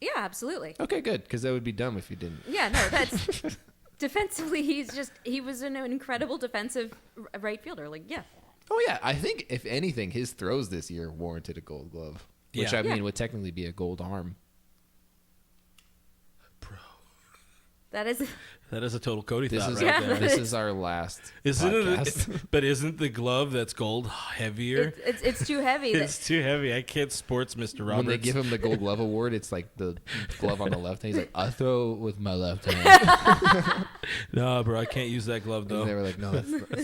Yeah, absolutely. Okay, good, because that would be dumb if you didn't. Yeah, no, that's defensively. He was an incredible defensive right fielder. Like, yeah. Oh yeah, I think if anything, his throws this year warranted a Gold Glove, which I mean would technically be a gold arm. Bro, That is a total Cody This thought is right there. this is our last podcast. But isn't the glove that's gold heavier? it's too heavy. It's too heavy. I can't sports Mr. Roberts. When they give him the Gold Glove Award, it's like the glove on the left hand. He's like, I throw with my left hand. No, bro, I can't use that glove though. And they were like, no.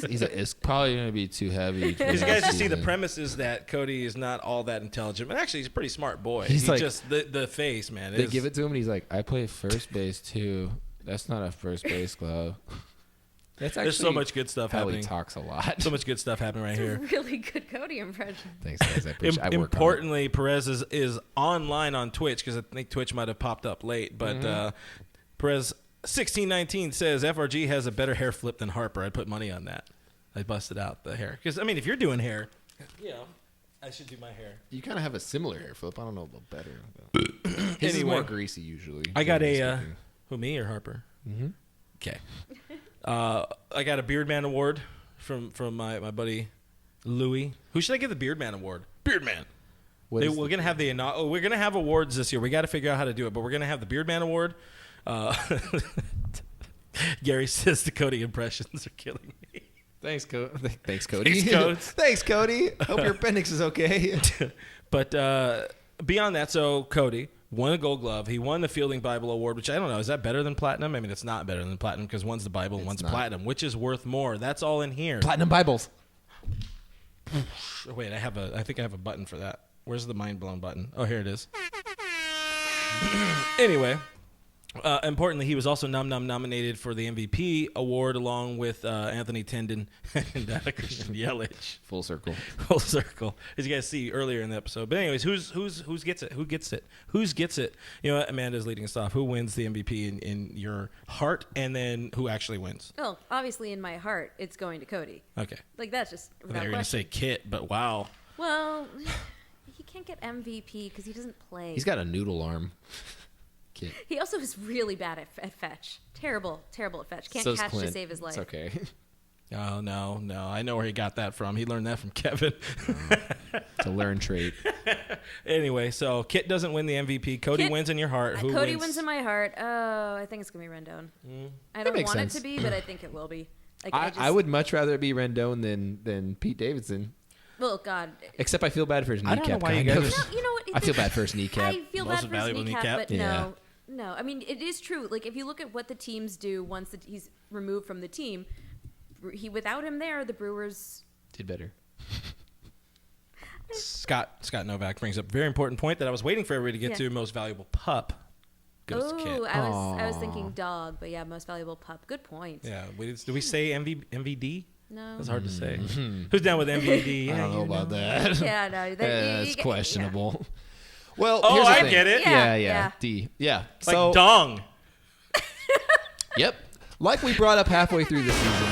He's like, it's probably going to be too heavy. These guys just see the premise is that Cody is not all that intelligent, but actually he's a pretty smart boy. He's like, just the face, man. They give it to him, and he's like, I play first base too. That's not a first base glove. That's actually There's so much good stuff how happening. He talks a lot. So much good stuff happening right here. Really good Cody impression. Thanks, guys. I appreciate it. Importantly, Perez is online on Twitch because I think Twitch might have popped up late. But Perez 1619 says FRG has a better hair flip than Harper. I'd put money on that. I busted out the hair because I mean, if you're doing hair, I should do my hair. You kind of have a similar hair flip. I don't know about better. His is more greasy usually. I got who, me or Harper? Mm-hmm. Okay. I got a Beardman Award from my buddy Louie. Who should I give the Beardman Award? Beardman. We're gonna have we're gonna have awards this year. We got to figure out how to do it, but we're gonna have the Beardman Award. Gary says the Cody impressions are killing me. Thanks, Cody. Thanks, Codes. Thanks, Cody. Hope your appendix is okay. But beyond that, so Cody won a Gold Glove. He won the Fielding Bible Award, which I don't know. Is that better than Platinum? I mean, it's not better than Platinum because one's the Bible and one's Platinum. Which is worth more? That's all in here. Platinum Bibles. Wait, I think I have a button for that. Where's the mind blown button? Oh, here it is. Anyway, importantly, he was also nominated for the MVP award along with Anthony Tendon and Christian Yelich. Full circle. Full circle, as you guys see earlier in the episode. But anyways, who's gets it? Who gets it? Who's gets it? You know what? Amanda's leading us off. Who wins the MVP in your heart, and then who actually wins? Well, obviously in my heart, it's going to Cody. Okay. Like that's just. I thought you were gonna say Kit, but wow. Well, he can't get MVP because he doesn't play. He's got a noodle arm. Kit. He also is really bad at fetch. Terrible at fetch. Can't So's catch Clint. to save his life. It's okay. Oh, no. I know where he got that from. He learned that from Kevin. It's a learned trait. Anyway, so Kit doesn't win the MVP. Cody wins in your heart. Who Cody wins in my heart. Oh, I think it's going to be Rendon. I don't want it to be, but I think it will be. Like, I would much rather it be Rendon than Pete Davidson. Well, God. Except I feel bad for his kneecap. I don't know why you guys are... You know what? I feel bad for his kneecap. I feel Most bad for his kneecap, but yeah. No. I mean, it is true. Like, if you look at what the teams do once he's removed from the team, without him there, the Brewers did better. Scott Novak brings up a very important point that I was waiting for everybody to get to. Most valuable pup goes to Kit. I was thinking dog, but yeah, most valuable pup. Good point. Yeah. Do we say MVD? No. That's hard to say. Who's down with MVD? I don't know about that. Yeah, no. That's questionable. Yeah. Well, Oh, here's the I thing. get it. Yeah. D. Yeah. Like So, dong. yep. Like we brought up halfway through the season,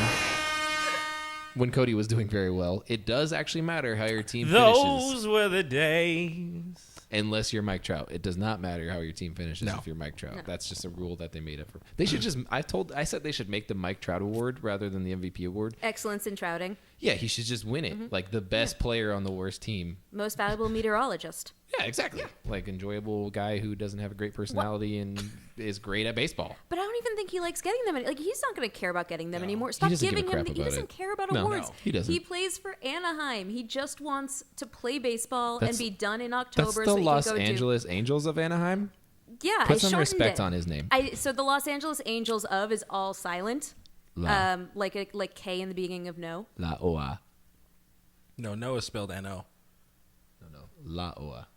when Cody was doing very well, it does actually matter how your team finishes. Those were the days. Unless you're Mike Trout, it does not matter how your team finishes No. if you're Mike Trout. That's just a rule that they made up for. They should just. I said they should make the Mike Trout award rather than the MVP award. Excellence in trouting. Yeah, he should just win it. Like the best player on the worst team. Most valuable meteorologist. Yeah, exactly. Like enjoyable guy who doesn't have a great personality and is great at baseball. But I don't even think he likes getting them. Like he's not going to care about getting them anymore. Stop doesn't give a giving him. crap He about doesn't it. care about No, awards. no, he doesn't. He plays for Anaheim. He just wants to play baseball That's- and be done in October. That's so the he Los can go Angeles Angels of Anaheim. Yeah, Put I some shortened respect it. on his name. So the Los Angeles Angels of is all silent. La. Like K in the beginning of no. La Oa. No is spelled N-O. No. La Oa.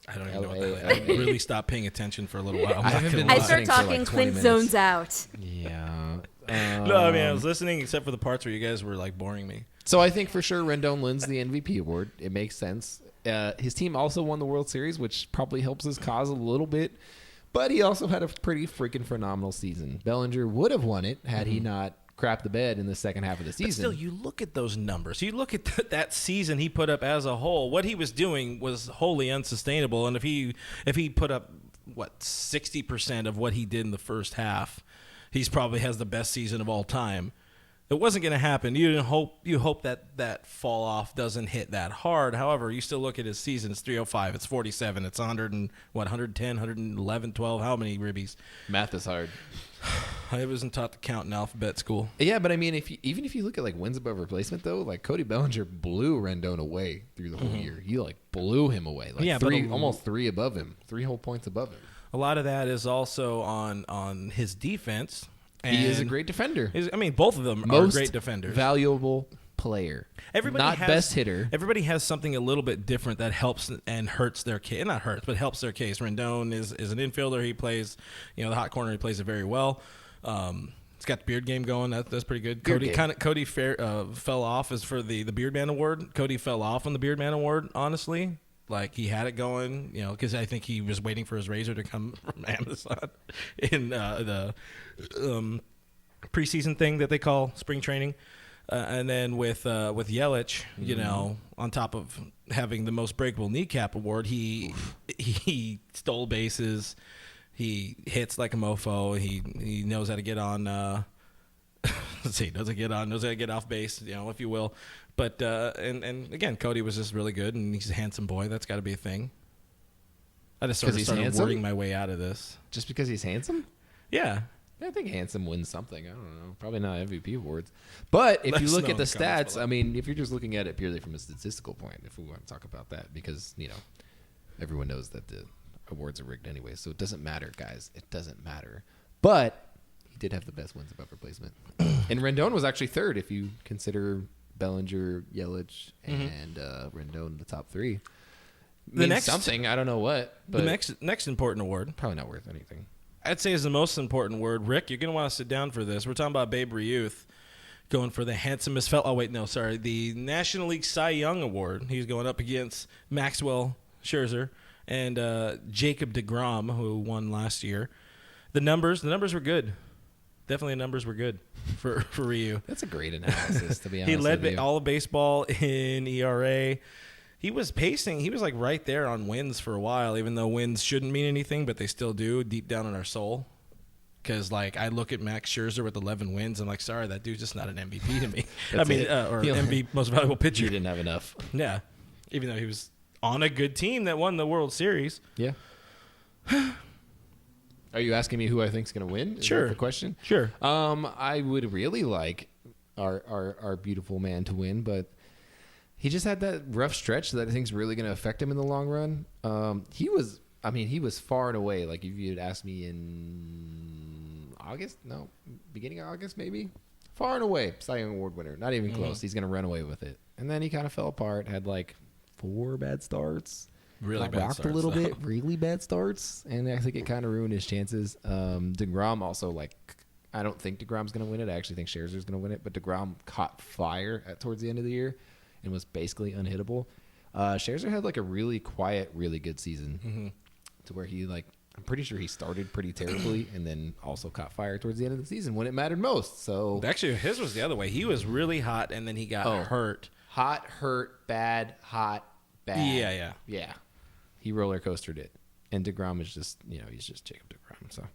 I don't even know what L-A-L-A. that is. I really stopped paying attention for a little while. I haven't been I listening start for like talking, 20 Clint minutes. zones out. Yeah. No, I mean, I was listening except for the parts where you guys were like boring me. So I think for sure Rendon wins the MVP award. It makes sense. His team also won the World Series, which probably helps his cause a little bit. But he also had a pretty freaking phenomenal season. Bellinger would have won it had he not crapped the bed in the second half of the But season. still, you look at those numbers. You look at that season he put up as a whole. What he was doing was wholly unsustainable. And if he put up 60% of what he did in the first half, he's probably has the best season of all time. It wasn't going to happen. You hope that fall off doesn't hit that hard. However, you still look at his season. It's 305. It's 47. It's 110, 111, 12. How many ribbies? Math is hard. I wasn't taught to count in alphabet school. Yeah, but I mean, even if you look at like wins above replacement, though, like Cody Bellinger blew Rendon away through the whole year. He like blew him away, like Yeah, but almost 3 above him, 3 whole points above him. A lot of that is also on his defense. He is a And great defender. both of them are Most great defenders. valuable player. Everybody not has, best hitter. Everybody has something a little bit different that helps and hurts their case. Not hurts, but helps their case. Rendon is an infielder. He plays, the hot corner. He plays it very well. He's got the beard game going. That's pretty good. Cody fell off as for the Beardman Award. Cody fell off on the Beardman Award. Honestly, like he had it going, because I think he was waiting for his razor to come from Amazon in the preseason thing that they call spring training. And then with Yelich, on top of having the most breakable kneecap award, he stole bases. He hits like a mofo. He knows how to get on. Let's see, knows how to get off base, if you will. But and again, Cody was just really good, and he's a handsome boy. That's got to be a thing. I just sort of started wording my way out of this. Just because he's handsome? Yeah. I think handsome wins something. I don't know. Probably not MVP awards. But if you look at the stats, I mean, if you're just looking at it purely from a statistical point, if we want to talk about that, because, everyone knows that the awards are rigged anyway, so it doesn't matter, guys. It doesn't matter. But he did have the best wins above replacement. And Rendon was actually third if you consider Bellinger, Yelich, and Rendon the top 3. Something. I don't know what. But The next important award, probably not worth anything. I'd say is the most important word. Rick, you're going to want to sit down for this. We're talking about Babe Ruth going for the handsomest fella. Oh, wait, no, sorry. The National League Cy Young Award. He's going up against Maxwell Scherzer and Jacob deGrom, who won last year. The numbers were good. Definitely the numbers were good for Ryu. That's a great analysis, to be honest. He led with you. all of baseball in ERA. He was pacing. He was like right there on wins for a while, even though wins shouldn't mean anything, but they still do deep down in our soul. Because I look at Max Scherzer with 11 wins, I'm like, sorry, that dude's just not an MVP to me. Or MVP, most valuable pitcher. He didn't have enough. Yeah, even though he was on a good team that won the World Series. Yeah. Are you asking me who I think's going to win? Is Sure. that the question? Sure. I would really like our beautiful man to win, but he just had that rough stretch that I think is really going to affect him in the long run. He was far and away, like if you had asked me in beginning of August maybe, far and away Cy Young Award winner. Not even close. He's going to run away with it. And then he kind of fell apart, had like 4 bad starts. Really bad rocked starts, a little though. bit, really bad starts, and I think it kind of ruined his chances. DeGrom also, I don't think DeGrom's going to win it. I actually think Scherzer's going to win it, but DeGrom caught fire towards the end of the year and was basically unhittable. Scherzer had like a really quiet, really good season to where he like, I'm pretty sure he started pretty terribly and then also caught fire towards the end of the season when it mattered most. So Actually, his was the other way. He was really hot, and then he got hurt. Hot, hurt, bad, hot, bad. Yeah. He roller coastered it. And DeGrom is just, he's just Jacob DeGrom. So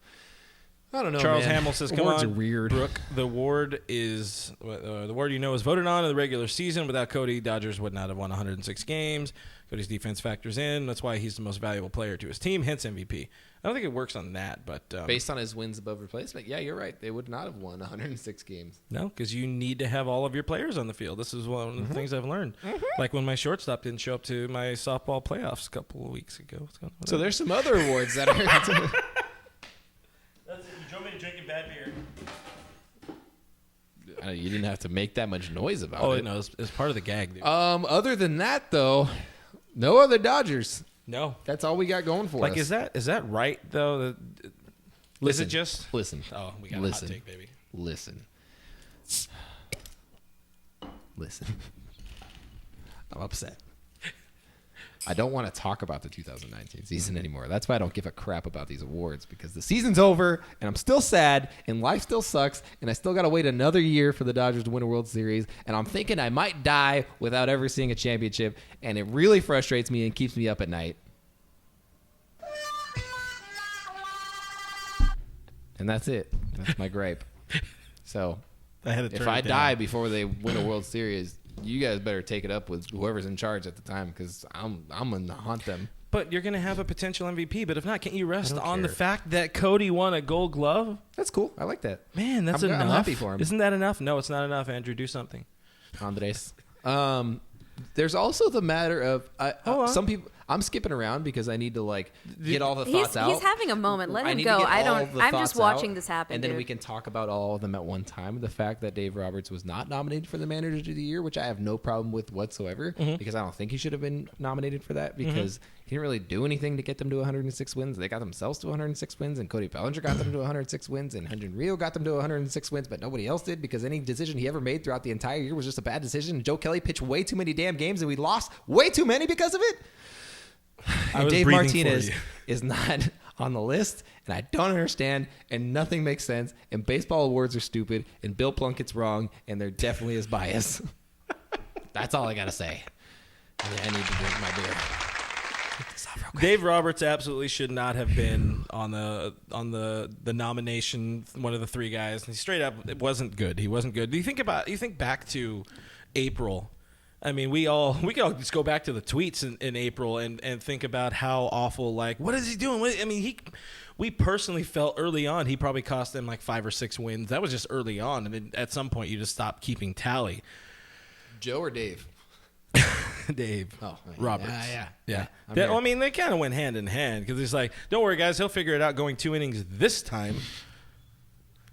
I don't know. Charles man. Hamill says, "Come Awards on, are weird. Brooke. The award is the award is voted on in the regular season. Without Cody, Dodgers would not have won 106 games. Cody's defense factors in. That's why he's the most valuable player to his team. Hence MVP. I don't think it works on that, but based on his wins above replacement, yeah, you're right. They would not have won 106 games. No, because you need to have all of your players on the field. This is one of the things I've learned. Like when my shortstop didn't show up to my softball playoffs a couple of weeks ago. So there's some other awards that are. That's it. You drove me to drinking bad beer. You didn't have to make that much noise about it. Oh, no, it's part of the gag, dude. Other than that, though, no other Dodgers. No. That's all we got going for us. Like, is that right, though? Is it just? Listen. Oh, we got a hot take, baby. Listen. I'm upset. I don't want to talk about the 2019 season anymore. That's why I don't give a crap about these awards, because the season's over and I'm still sad and life still sucks and I still got to wait another year for the Dodgers to win a World Series, and I'm thinking I might die without ever seeing a championship, and it really frustrates me and keeps me up at night. And that's it. That's my gripe. So if I die before they win a World Series, you guys better take it up with whoever's in charge at the time, because I'm going to haunt them. But you're going to have a potential MVP. But if not, can't you rest on the fact that Cody won a Gold Glove? That's cool. I like that. Man, that's enough. I'm happy for him. Isn't that enough? No, it's not enough, Andrew. Do something. Andres. There's also the matter of some people. I'm skipping around because I need to get all the thoughts out. He's having a moment. Let him need go. to get I all don't. the I'm thoughts just watching out, this happen. and then dude. we can talk about all of them at one time. The fact that Dave Roberts was not nominated for the Manager of the Year, which I have no problem with whatsoever, because I don't think he should have been nominated for that, because he didn't really do anything to get them to 106 wins. They got themselves to 106 wins, and Cody Bellinger got them to 106 wins, and Hyun-Jin Ryu got them to 106 wins, but nobody else did, because any decision he ever made throughout the entire year was just a bad decision. Joe Kelly pitched way too many damn games, and we lost way too many because of it. And Dave Martinez is not on the list, and I don't understand, and nothing makes sense, and baseball awards are stupid, and Bill Plunkett's wrong, and there definitely is bias. That's all I got to say. I need to drink my beer. Dave Roberts absolutely should not have been on the nomination. One of the three guys, and straight up, it wasn't good. He wasn't good. Do you think back to April? I mean, we all just go back to the tweets in April and think about how awful. What is he doing? We personally felt early on he probably cost them 5 or 6 wins. That was just early on, and then at some point you just stopped keeping tally. Joe or Dave? Dave. Oh, Roberts. Yeah. They kind of went hand in hand, because it's don't worry, guys, he'll figure it out going 2 innings this time.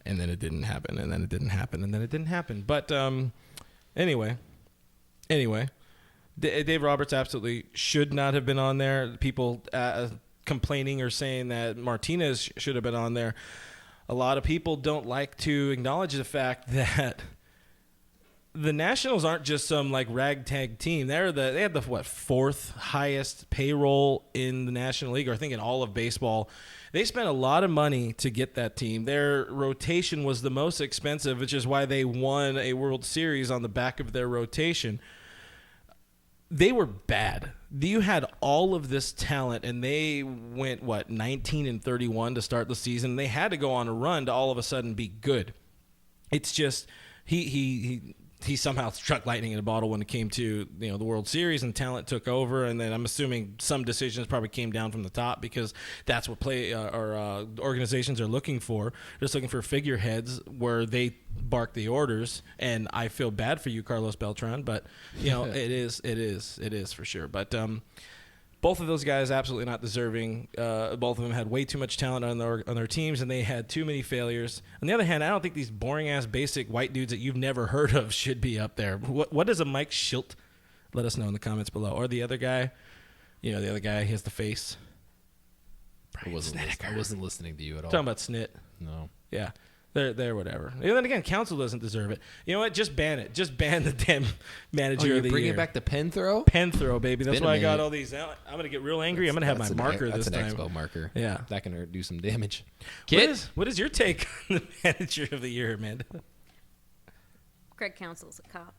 And then it didn't happen, and then it didn't happen, and then it didn't happen. But anyway, Dave Roberts absolutely should not have been on there. People complaining or saying that Martinez should have been on there. A lot of people don't like to acknowledge the fact that the Nationals aren't just some ragtag team. They had the 4th highest payroll in the National League, or I think in all of baseball. They spent a lot of money to get that team. Their rotation was the most expensive, which is why they won a World Series on the back of their rotation. They were bad. You had all of this talent, and they went 19-31 to start the season. They had to go on a run to all of a sudden be good. It's just he somehow struck lightning in a bottle when it came to the World Series, and talent took over. And then I'm assuming some decisions probably came down from the top, because that's what organizations are looking for. They're just looking for figureheads where they bark the orders. And I feel bad for you, Carlos Beltran, but it is for sure. But both of those guys absolutely not deserving. Both of them had way too much talent on their teams, and they had too many failures. On the other hand, I don't think these boring-ass basic white dudes that you've never heard of should be up there. What is a Mike Schilt? Let us know in the comments below. Or the other guy. The other guy, he has the face. I wasn't listening to you at all. Talking about Snit. No. Yeah. They're whatever. And then again, Council doesn't deserve it. You know what? Just ban it. Just ban the damn manager of the year. Bringing back the pen throw? Pen throw, baby. That's been a why I got minute. all these. I'm going to get real angry. I'm going to have my marker this time. That's an expo marker. Yeah. That can do some damage. Kid? What is your take on the manager of the year, Amanda? Greg Council's a cop.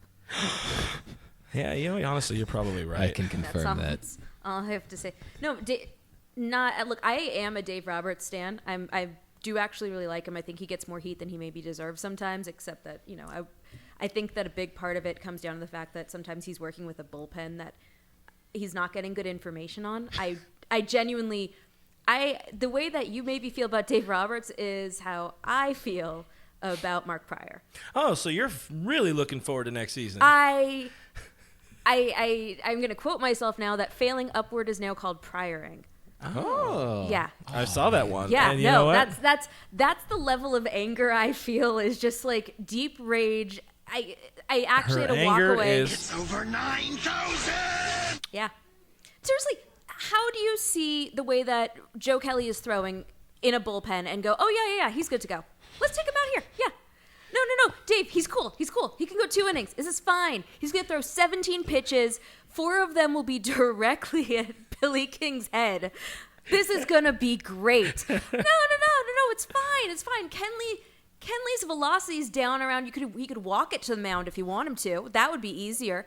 Yeah, honestly, you're probably right. I can confirm that. That's all I have to say. No, look, I am a Dave Roberts stan. I do actually really like him. I think he gets more heat than he maybe deserves sometimes, except that, I think that a big part of it comes down to the fact that sometimes he's working with a bullpen that he's not getting good information on. I genuinely, the way that you maybe feel about Dave Roberts is how I feel about Mark Pryor. Oh, so you're really looking forward to next season. I'm going to quote myself now that failing upward is now called prioring. Oh. Yeah. I saw that one. Yeah, and you know what? that's the level of anger I feel is just like deep rage. I actually Her had to walk anger away. is Over 9,000! Yeah. Seriously, how do you see the way that Joe Kelly is throwing in a bullpen and go, oh, yeah, he's good to go. Let's take him out here. Yeah. No, Dave, he's cool. He can go 2 innings. This is fine. He's going to throw 17 pitches. 4 of them will be directly at Billy King's head. This is going to be great. No, it's fine. It's fine. Kenley's velocity's down around. He could walk it to the mound if you want him to. That would be easier.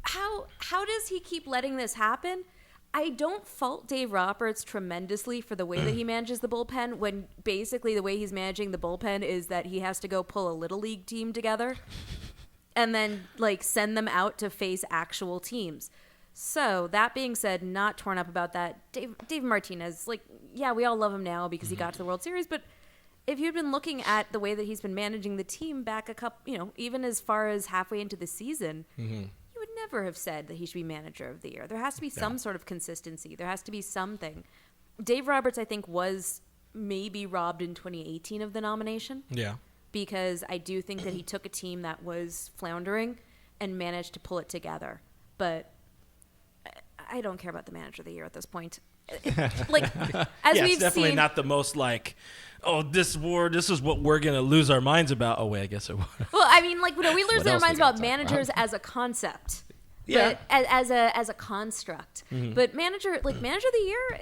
How does he keep letting this happen? I don't fault Dave Roberts tremendously for the way that he manages the bullpen when basically the way he's managing the bullpen is that he has to go pull a little league team together and then send them out to face actual teams. So that being said, not torn up about that. Dave Martinez, we all love him now because he got to the World Series, but if you'd been looking at the way that he's been managing the team back a couple, even as far as halfway into the season, would never have said that he should be manager of the year. There has to be some sort of consistency. There has to be something. Dave Roberts, I think, was maybe robbed in 2018 of the nomination. Yeah. Because I do think that he took a team that was floundering and managed to pull it together. But I don't care about the manager of the year at this point. As we've it's definitely seen, not the most this is what we're going to lose our minds about. Oh, wait, I guess it was. Well, I mean, we lose our else minds we gotta about talk managers about? as a concept. Yeah. But as a construct. But manager of the year,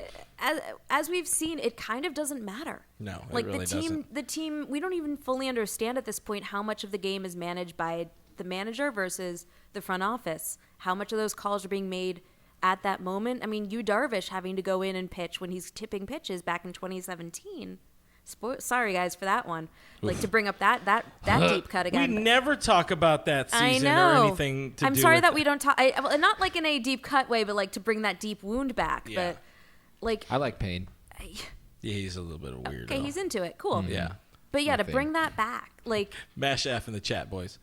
as we've seen, it kind of doesn't matter. No, it really doesn't. The team, we don't even fully understand at this point how much of the game is managed by the manager versus the front office. How much of those calls are being made at that moment? I mean, Darvish having to go in and pitch when he's tipping pitches back in 2017. Sorry, guys, for that one. To bring up that deep cut again. We never talk about that season I know. or anything to I'm do sorry with that we don't talk. Not in a deep cut way, but to bring that deep wound back. Yeah. But I like pain. Yeah, he's a little bit of a weirdo. okay, he's into it. Cool. Yeah. But yeah, My to thing. bring that back, Mash F in the chat, boys.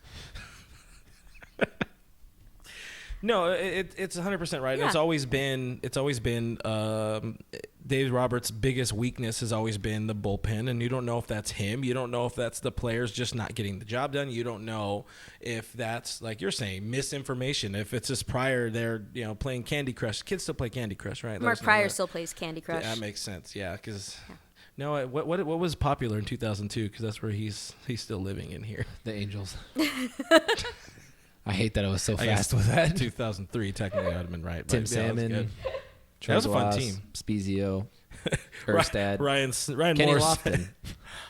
No, it's 100% right. Yeah. It's always been Dave Roberts' biggest weakness has always been the bullpen, and you don't know if that's him. You don't know if that's the players just not getting the job done. You don't know if that's, like you're saying, misinformation. If it's just Pryor, they're playing Candy Crush. Kids still play Candy Crush, right? Mark Pryor still plays Candy Crush. That makes sense. Yeah, because no, what was popular in 2002? Because that's where he's still living in here. The Angels. I hate that I was so I guess fast with that. 2003 technically I'd have been right. Tim but yeah, that was Salmon. good. That was a fun Trezois, team. Spezio. Erstad. Ryan Kenny Morse. Lofton.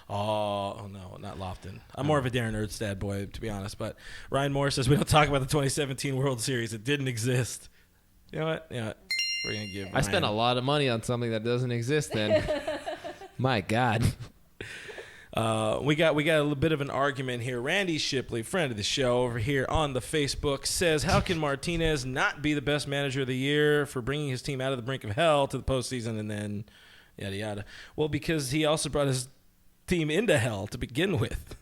Oh no, not Lofton. I'm more of a Darren Erstad boy, to be honest. But Ryan Moore says we don't talk about the 2017 World Series. It didn't exist. You know what? Yeah, we're gonna give. I spent a lot of money on something that doesn't exist. Then, my God. We got a little bit of an argument here. Randy Shipley, friend of the show, over here on the Facebook, says, "How can Martinez not be the best manager of the year for bringing his team out of the brink of hell to the postseason and then yada yada?" Well, because he also brought his team into hell to begin with.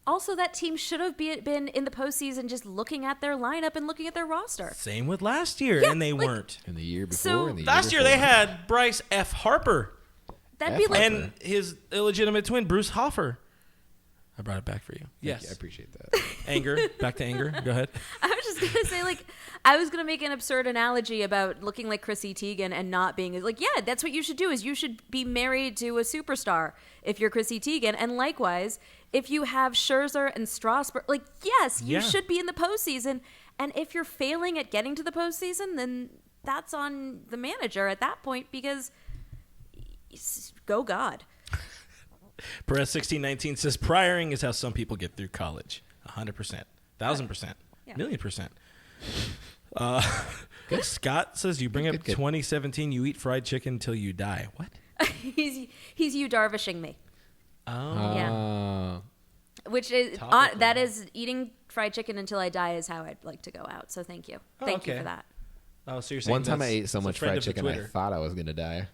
Also, that team should have been in the postseason just looking at their lineup and looking at their roster. Same with last year, Yeah, and they weren't. And the year before. So- and the Last year before. they had Bryce F. Harper That'd be like and his illegitimate twin Bruce Hoffer. I brought it back for you. Yes. I appreciate that. Anger. Back to anger. Go ahead. I was just gonna say, like, I was gonna make an absurd analogy about looking like Chrissy Teigen and not being like, yeah, that's what you should do. Is you should be married to a superstar if you're Chrissy Teigen, and likewise, if you have Scherzer and Strasburg, like, yes, you should be in the postseason. And if you're failing at getting to the postseason, then that's on the manager at that point because go God. Perez 1619 says prioring is how some people get through college. 100%, 1,000%, million%. Scott says you bring up 2017. You eat fried chicken until you die. What? he's you Darvishing me. Oh, Yeah. Which is that is eating fried chicken until I die is how I'd like to go out. So thank you, thank you for that. Oh, so you're saying one time I ate so much fried chicken I thought I was gonna die.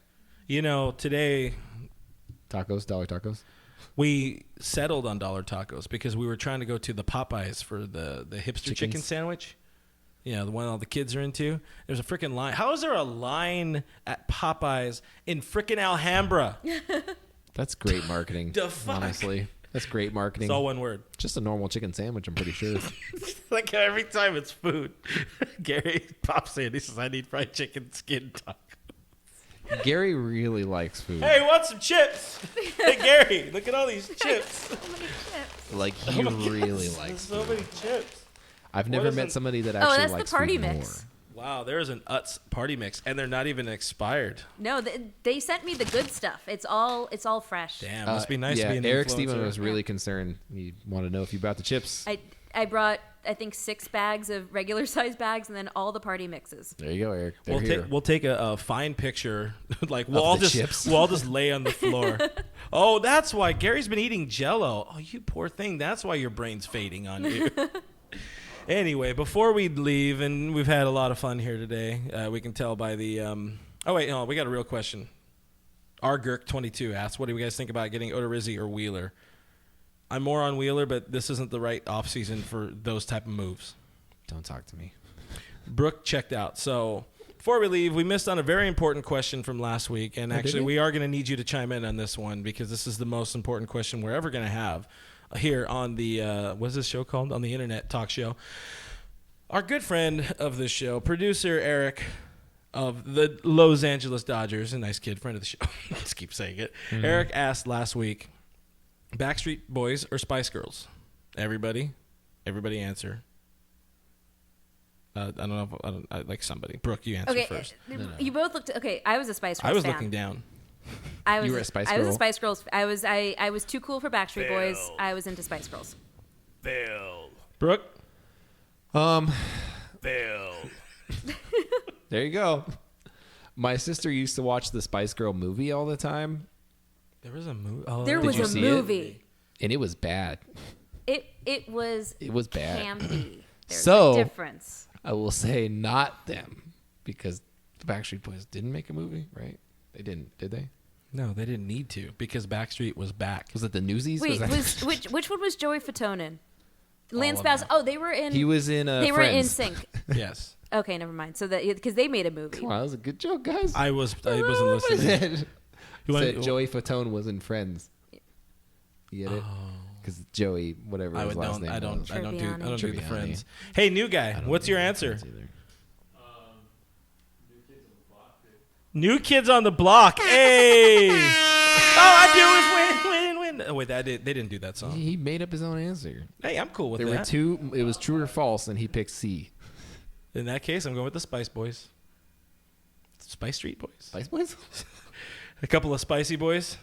You know, today. Dollar tacos. We settled on dollar tacos because we were trying to go to the Popeyes for the hipster chicken sandwich. You know, the one all the kids are into. There's a freaking line. How is there a line at Popeyes in freaking Alhambra? That's great marketing. The fuck? Honestly, that's great marketing. It's all one word. Just a normal chicken sandwich, I'm pretty sure. Like every time it's food, Gary pops in. He says, "I need fried chicken skin tacos." Gary really likes food. Hey, want some chips? Hey, Gary, look at all these chips. So many chips. Like he really likes So food. many chips. I've never met somebody that actually that's likes the party food mix. more. Wow, there's an Utz party mix, and they're not even expired. No, they sent me the good stuff. It's all fresh. Damn, must be nice to be an Eric influencer. Steven was really concerned. He wanted to know if you brought the chips. I brought I think 6 bags of regular size bags and then all the party mixes. There you go, Eric. They're here. We'll take a fine picture. Like we'll Of all the just chips? we'll all just lay on the floor. Oh, that's why Gary's been eating Jell-O. Oh, you poor thing. That's why your brain's fading on you. Anyway, before we leave, and we've had a lot of fun here today. We can tell by the. Oh wait, no, we got a real question. Rgurk22 asks, "What do you guys think about getting Odorizzi or Wheeler?" I'm more on Wheeler, but this isn't the right offseason for those type of moves. Don't talk to me. Brooke checked out. So before we leave, we missed on a very important question from last week. And actually, we are going to need you to chime in on this one because this is the most important question we're ever going to have here on the, what's this show called? On the internet talk show. Our good friend of this show, producer Eric of the Los Angeles Dodgers, a nice kid, friend of the show. Let's keep saying it. Mm-hmm. Eric asked last week, Backstreet Boys or Spice Girls? Everybody answer. I don't know. I like somebody. Brooke, you answer first. You both looked. Okay, I was a Spice Girls I was fan. looking down. You were a Spice Girl? I was a Spice Girls. I was too cool for Backstreet Boys. I was into Spice Girls. Bill. Brooke? Bill. There you go. My sister used to watch the Spice Girl movie all the time. There was a movie. Oh, There was you a see movie. And it was bad. It was bad. Campy. There's So- a difference. I will say not them because the Backstreet Boys didn't make a movie, right? They didn't, did they? No, they didn't need to because Backstreet was back. Was it the Newsies? Wait, that- which one was Joey Fatone in? Lance of Bass. them. Oh, they were in. He was in They were in Friends. sync. Yes. Okay, never mind. So that because they made a movie. Wow, that was a good joke, guys. I wasn't listening. You wanna- Said Joey Fatone was in Friends. You get it? Because Joey, whatever I his would last name I don't was. I don't do the Tribbiani. friends. Hey, new guy. I don't What's do your the answer? Friends either. New Kids on the Block. Hey. All I do is win. Oh, wait, they didn't do that song. He made up his own answer. Hey, I'm cool with There that. were two. It was true or false, and he picked C. In that case, I'm going with the Spice Boys. Spice Street Boys. Spice Boys? A couple of spicy boys.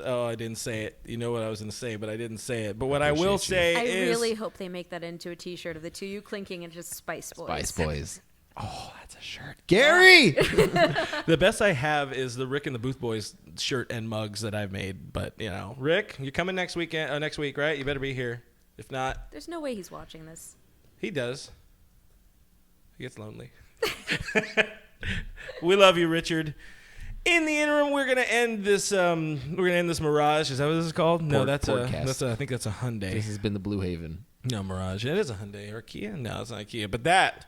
Oh, I didn't say it. You know what I was going to say, but I didn't say it. But what I will say I is... really hope they make that into a T-shirt of the two you clinking into Spice Boys. Spice Boys. Oh, that's a shirt. Gary! The best I have is the Rick and the Booth Boys shirt and mugs that I've made. But, you know, Rick, you're coming next week, right? You better be here. If not, There's no way he's watching this. he does. He gets lonely. We love you, Richard. In the interim, we're gonna end this. Mirage. Is that what this is called? No, Podcast. I think that's a Hyundai. This has been the Blue Haven. No, Mirage. It is a Hyundai or a Kia. No, it's not a Kia. But that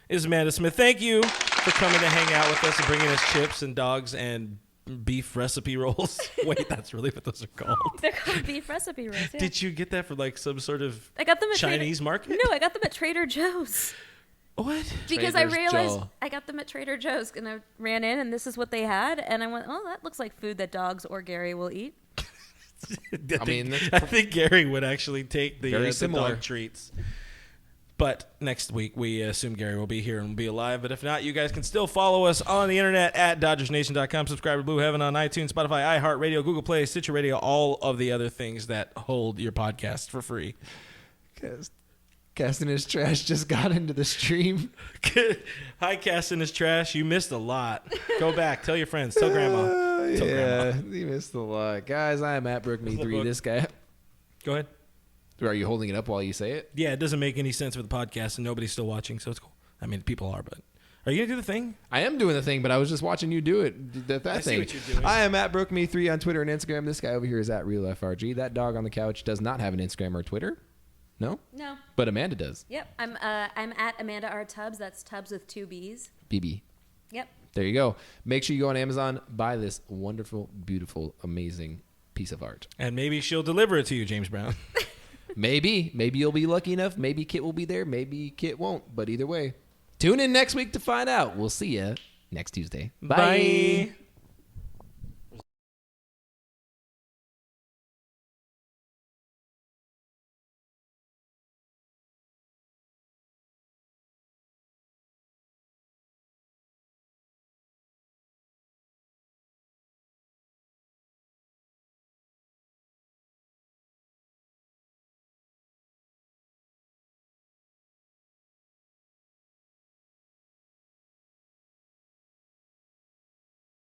is Amanda Smith. Thank you for coming to hang out with us and bringing us chips and dogs and beef recipe rolls. Wait, that's really what those are called. They're called beef recipe rolls. Yeah. Did you get that for like some sort of I got them at Chinese market? No, I got them at Trader Joe's. What? Because Trader's I realized Joe. I got them at Trader Joe's and I ran in and this is what they had. And I went, oh, that looks like food that dogs or Gary will eat. I mean, that's I think Gary would actually take the Very the similar. dog treats. But next week, we assume Gary will be here and will be alive. But if not, you guys can still follow us on the internet at DodgersNation.com. Subscribe to Blue Heaven on iTunes, Spotify, iHeartRadio, Google Play, Stitcher Radio, all of the other things that hold your podcast for free. Casting his trash just got into the stream. Hi, Cass in his trash. You missed a lot. Go back. Tell your friends. Tell Grandma. Tell Yeah, Grandma. you missed a lot. Guys, I am at Where's the Brook Me3. book? This guy. Go ahead. Are you holding it up while you say it? Yeah, it doesn't make any sense for the podcast, and nobody's still watching, so it's cool. I mean, people are, but are you going to do the thing? I am doing the thing, but I was just watching you do it. That I see thing. what you're doing. I am at BrookMe3 on Twitter and Instagram. This guy over here is at RealFRG. That dog on the couch does not have an Instagram or Twitter. No? No. But Amanda does. Yep. I'm at Amanda R. Tubbs. That's Tubbs with 2 B's. BB. Yep. There you go. Make sure you go on Amazon, buy this wonderful, beautiful, amazing piece of art. And maybe she'll deliver it to you, James Brown. Maybe you'll be lucky enough. Maybe Kit will be there. Maybe Kit won't. But either way, tune in next week to find out. We'll see you next Tuesday. Bye.